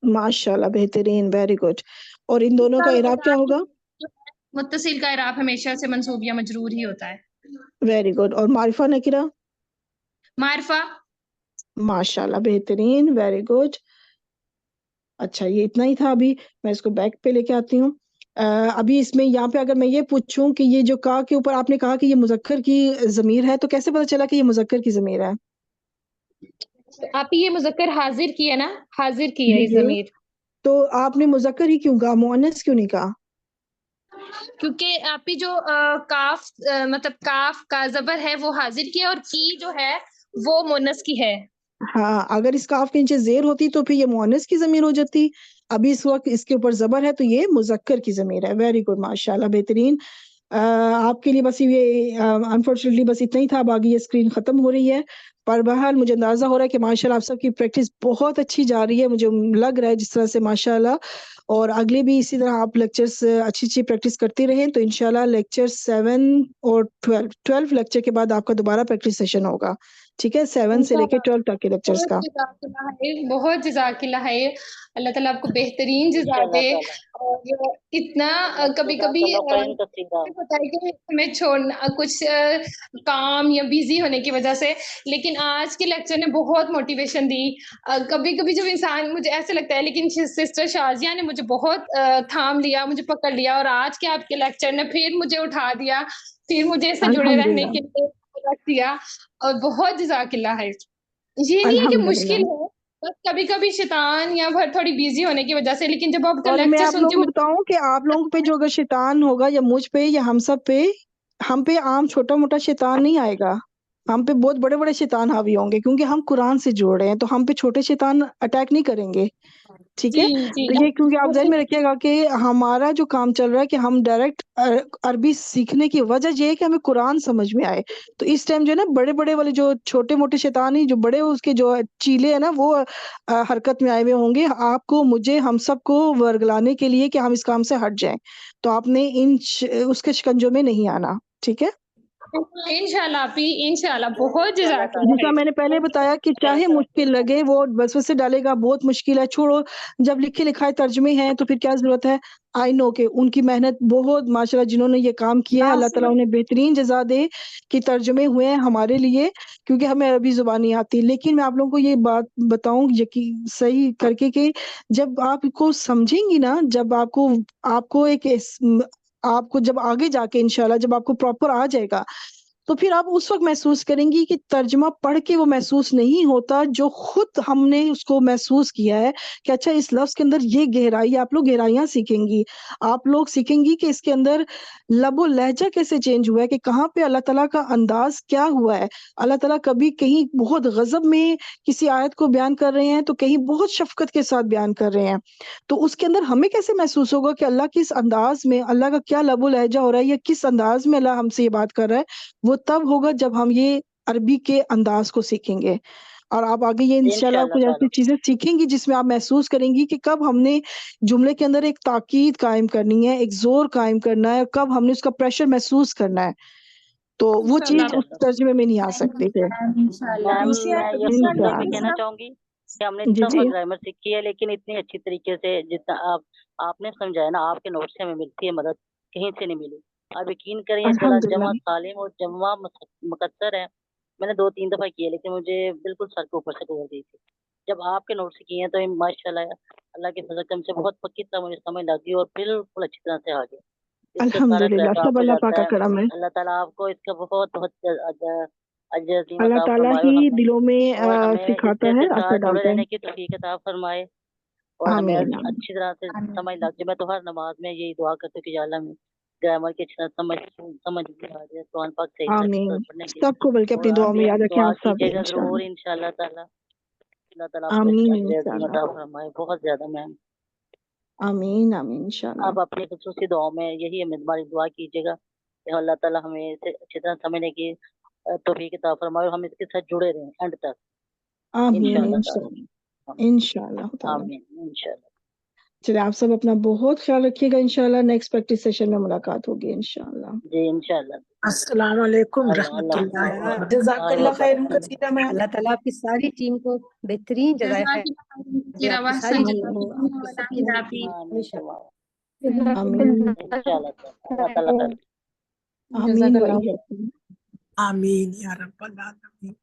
माशाल्लाह, बेहतरीन, वेरी गुड। और इन दोनों का इराब क्या होगा? मुत्तसिल का इराब हमेशा से मंसूब या मजरूर ही होता है। Very good. और मारिफा नकीरा? मारिफा। माशाल्लाह, बेहतरीन, वेरी गुड। अच्छा, ये इतना ही था। अभी मैं इसको बैक पे लेके आती हूँ। अभी इसमें यहाँ पे अगर मैं ये पूछूं कि ये जो का के ऊपर आपने कहा कि ये मुजक्कर की ज़मीर है, तो कैसे पता चला कि ये मुजक्कर की ज़मीर है? तो आप ही ये मुज़क्कर हाजिर की है ना, हाजिर की है जी ये जी। जमीर। तो आपने मुजक्कर ही क्यों कहा, मुअन्नस क्यों नहीं कहा? क्योंकि आप ही जो काफ मतलब काफ का जबर है वो हाजिर की है, और की जो है वो मुन्नस की है। हाँ, अगर इस काफ के नीचे जेर होती तो फिर ये मुअन्नस की ज़मीर हो जाती। अभी इस वक्त इसके ऊपर जबर है तो ये मुजक्कर की ज़मीर है। वेरी गुड, माशाल्लाह, बेहतरीन। आपके लिए बस ये अनफॉर्चुनेटली बस इतना ही था। अब आगे ये स्क्रीन खत्म हो रही है पर बहरहाल मुझे अंदाजा हो रहा है कि माशाल्लाह आप सबकी प्रैक्टिस बहुत अच्छी जा रही है, मुझे लग रहा है जिस तरह से माशाल्लाह, और अगले भी इसी तरह आप लेक्चर्स अच्छी अच्छी प्रैक्टिस करते रहें तो इंशाल्लाह लेक्चर 7 और 12 लेक्चर के बाद आपका दोबारा प्रैक्टिस सेशन होगा, ठीक है, 7 से लेकर 12 तक के लेक्चर्स बहुत का। जज़ाकिल्लाह है, बहुत जज़ाकिल्लाह है। अल्लाह ताला आपको बेहतरीन जज़ा दे। और इतना कभी-कभी होता है कि हमें छोड़ना कुछ काम या बिज़ी होने की वज़ह से, लेकिन आज के लेक्चर ने बहुत मोटिवेशन दी। कभी-कभी जब इंसान, मुझे ऐसा लगता है, लेकिन सिस्टर शाज़िया ने मुझे बहुत थाम लिया, मुझे पकड़ लिया, और आज के आपके लेक्चर ने फिर मुझे उठा दिया, फिर मुझे इससे जुड़े रहने अल्हम्दुलिल्लाह। के लिए रख दिया, और बहुत जज़ाकिल्लाह है। ये नहीं है कि मुश्किल अल्हम्दुलिल्लाह। है, बस कभी-कभी शैतान या फिर थोड़ी बिज़ी होने की वज़ह से, लेकिन जब आपका और मैं लेक्चर आप सुन लोगों के को मुझे बताऊँ कि आप लोगों पे जो अगर शैतान होगा या मुझ पे या हम पे आम छोटा-मोटा शैतान नहीं आएगा। हम पे बहुत बड़े-बड़े शैतान हावी होंगे क्योंकि हम कुरान से जुड़ रहे हैं, तो हम पे छोटे शैतान अटैक नहीं करेंगे, ठीक है? जी, जी। तो ये क्योंकि आप ज़हन में रखिएगा कि हमारा जो काम चल रहा है कि हम डायरेक्ट अरबी सीखने की वजह ये है कि हमें कुरान समझ में आए। तो इस टाइम जो है ना बड़े-बड़े वाले जो छोटे-मोटे शैतान ही जो बड़े उसके जो चीले हैं ना वो हरकत में आए हुए होंगे, आपको, मुझे, हम सबको वर्गलाने के लिए कि हम इस काम से हट जाएँ। तो आपने उसके शिकंजों में नहीं आना, ठीक है? इंशाल्लाह आपी, इंशाल्लाह, बहुत जज़ाकिल्लाह जैसा है। मैंने पहले बताया कि चाहे मुश्किल लगे, वो वसवसे डालेगा, बहुत मुश्किल है, छोड़ो, जब लिखे-लिखाए तर्जुमे हैं, तो फिर क्या ज़रूरत है? आई नो कि उनकी मेहनत बहुत माशाल्लाह जिन्होंने ये काम किया है, अल्लाह ताला उन्हें बेहतरीन जज़ा दे कि तर्जुमे हुए हैं हमारे लिए, क्योंकि हमें अरबी ज़ुबान नहीं आती। लेकिन मैं आप लोगों को ये बात बताऊँ सही करके कि जब आप इसको समझेंगी ना, जब आपको आपको जब आगे जाके इंशाल्लाह जब आपको प्रॉपर आ जाएगा, तो फिर आप उस वक़्त महसूस करेंगी कि तर्जुमा पढ़ के वो महसूस नहीं होता, जो खुद हमने उसको महसूस किया है कि अच्छा इस लफ्ज़ के अंदर ये गहराई, आप लोग गहराइयाँ सीखेंगी। आप लोग सीखेंगी कि इसके अंदर लबो लहज़ा कैसे चेंज हुआ है, कि कहाँ पे अल्लाह ताला का अंदाज़ क्या हुआ है। अल्लाह ताला कभी कहीं बहुत ग़ज़ब में किसी आयत को बयान कर रहे हैं, तो कहीं बहुत शफ़क़त के साथ बयान कर रहे हैं। तो उसके अंदर हमें कैसे महसूस होगा कि अल्लाह किस अंदाज़ में, अल्लाह का क्या लबो लहज़ा हो रहा है या किस अंदाज़ में अल्लाह हमसे ये बात कर रहा है, वो तब होगा जब हम ये अरबी के अंदाज़ को सीखेंगे। और आप आगे ये इंशाल्लाह इंशाल्लाह कुछ ताला। ऐसी चीज़ें सीखेंगी जिसमें आप महसूस करेंगी कि कब हमने जुमले के अंदर एक ताकीद कायम करनी है, एक ज़ोर कायम करना है, और कब हमने उसका प्रेशर महसूस करना है। तो वो चीज़ उस इंशाल्लाह। तर्जुमे में नहीं आ सकती फिर। मैम मैं ये भी कहना चाहूंगी कि हमने जी, इतना जी। ग्रामर सीखी है, लेकिन इतनी अच्छी तरीके से जितना आपने समझाया ना, आपके नोट से हमें मिलती है मदद, कहीं से नहीं मिली। आप यकीन करिए, जरा जमा अल्हम्दुलिल्लाह। सालिम और जमा मुकद्दर है, मैंने 2-3 दफा किए, लेकिन मुझे बिल्कुल सर के ऊपर से गुजर गई थी। जब आपके नोट से किए हैं तो माशाल्लाह अल्लाह के फजल से बहुत पक्की तरह मुझे समझ लग गई और बिल्कुल अच्छी तरह से आ गया। इसका सारा अल्हम्दुलिल्लाह, क्रेडिट सब आपको अल्लाह पाक जाता का है। करम है। अल्लाह ताला आपको इसका बहुत-बहुत अजर अज़ीम अल्लाह अता ताला फरमाए, ही और हमें दिलों में इस सिखाता है, जैसे साथ असर जुड़े डालता है। रहने की तौफीक अता फरमाए, और हमें आमीन, आमीन। अच्छी तरह से समझ लग जाए। मैं तो हर नमाज में यही दुआ करती हूँ कि या अल्लाह हमें ग्रामर की अच्छी तरह समझ आ जाए, कुरान पाक सही आमीन। पढ़ने की। सबको बल्कि और अपनी आप दुआ में भी याद रखें, दुआ आप सब कीजिएगा इंशाल्लाह। ज़रूर इंशाअल्लाह ताला। अल्लाह ताला आपको इसका आमीन अजर अज़ीम इंशाल्लाह। अता फरमाए बहुत ज़्यादा मैम। आमीन, आमीन इंशाल्लाह। आप अपनी ख़ुसूसी दुआओं में यही हमारी दुआ कीजिएगा कि अल्लाह ताला हमें इसे अच्छी तरह समझने की तौफीक अता फरमाए, और हम इसके साथ जुड़े रहें एंड तक आमीन इंशाअल्लाह ताला। इंशाल्लाह। इंशाल्लाह ताला। आमीन इंशाअल्लाह। चलिए, आप सब अपना बहुत ख्याल रखिएगा, इंशाल्लाह नेक्स्ट प्रैक्टिस सेशन में मुलाकात होगी इंशाल्लाह। जी इंशाअल्लाह। अस्सलाम वालेकुम अल्लाह रहमतुल्लाह हाफ़िज़। जज़ाकल्लाह खैरन बरकातहू। कसीरा मैम। अल्लाह ताला आपकी सारी टीम को बेहतरीन जज़ाए खैर दे, आपकी सारी टीम को, आपकी सबकी आमीन हमेशा। आमीन। इंशाअल्लाह ताला। अल्लाह ताला करे। आमीन व इय्याकुम। आमीन या रब्बल आलमीन।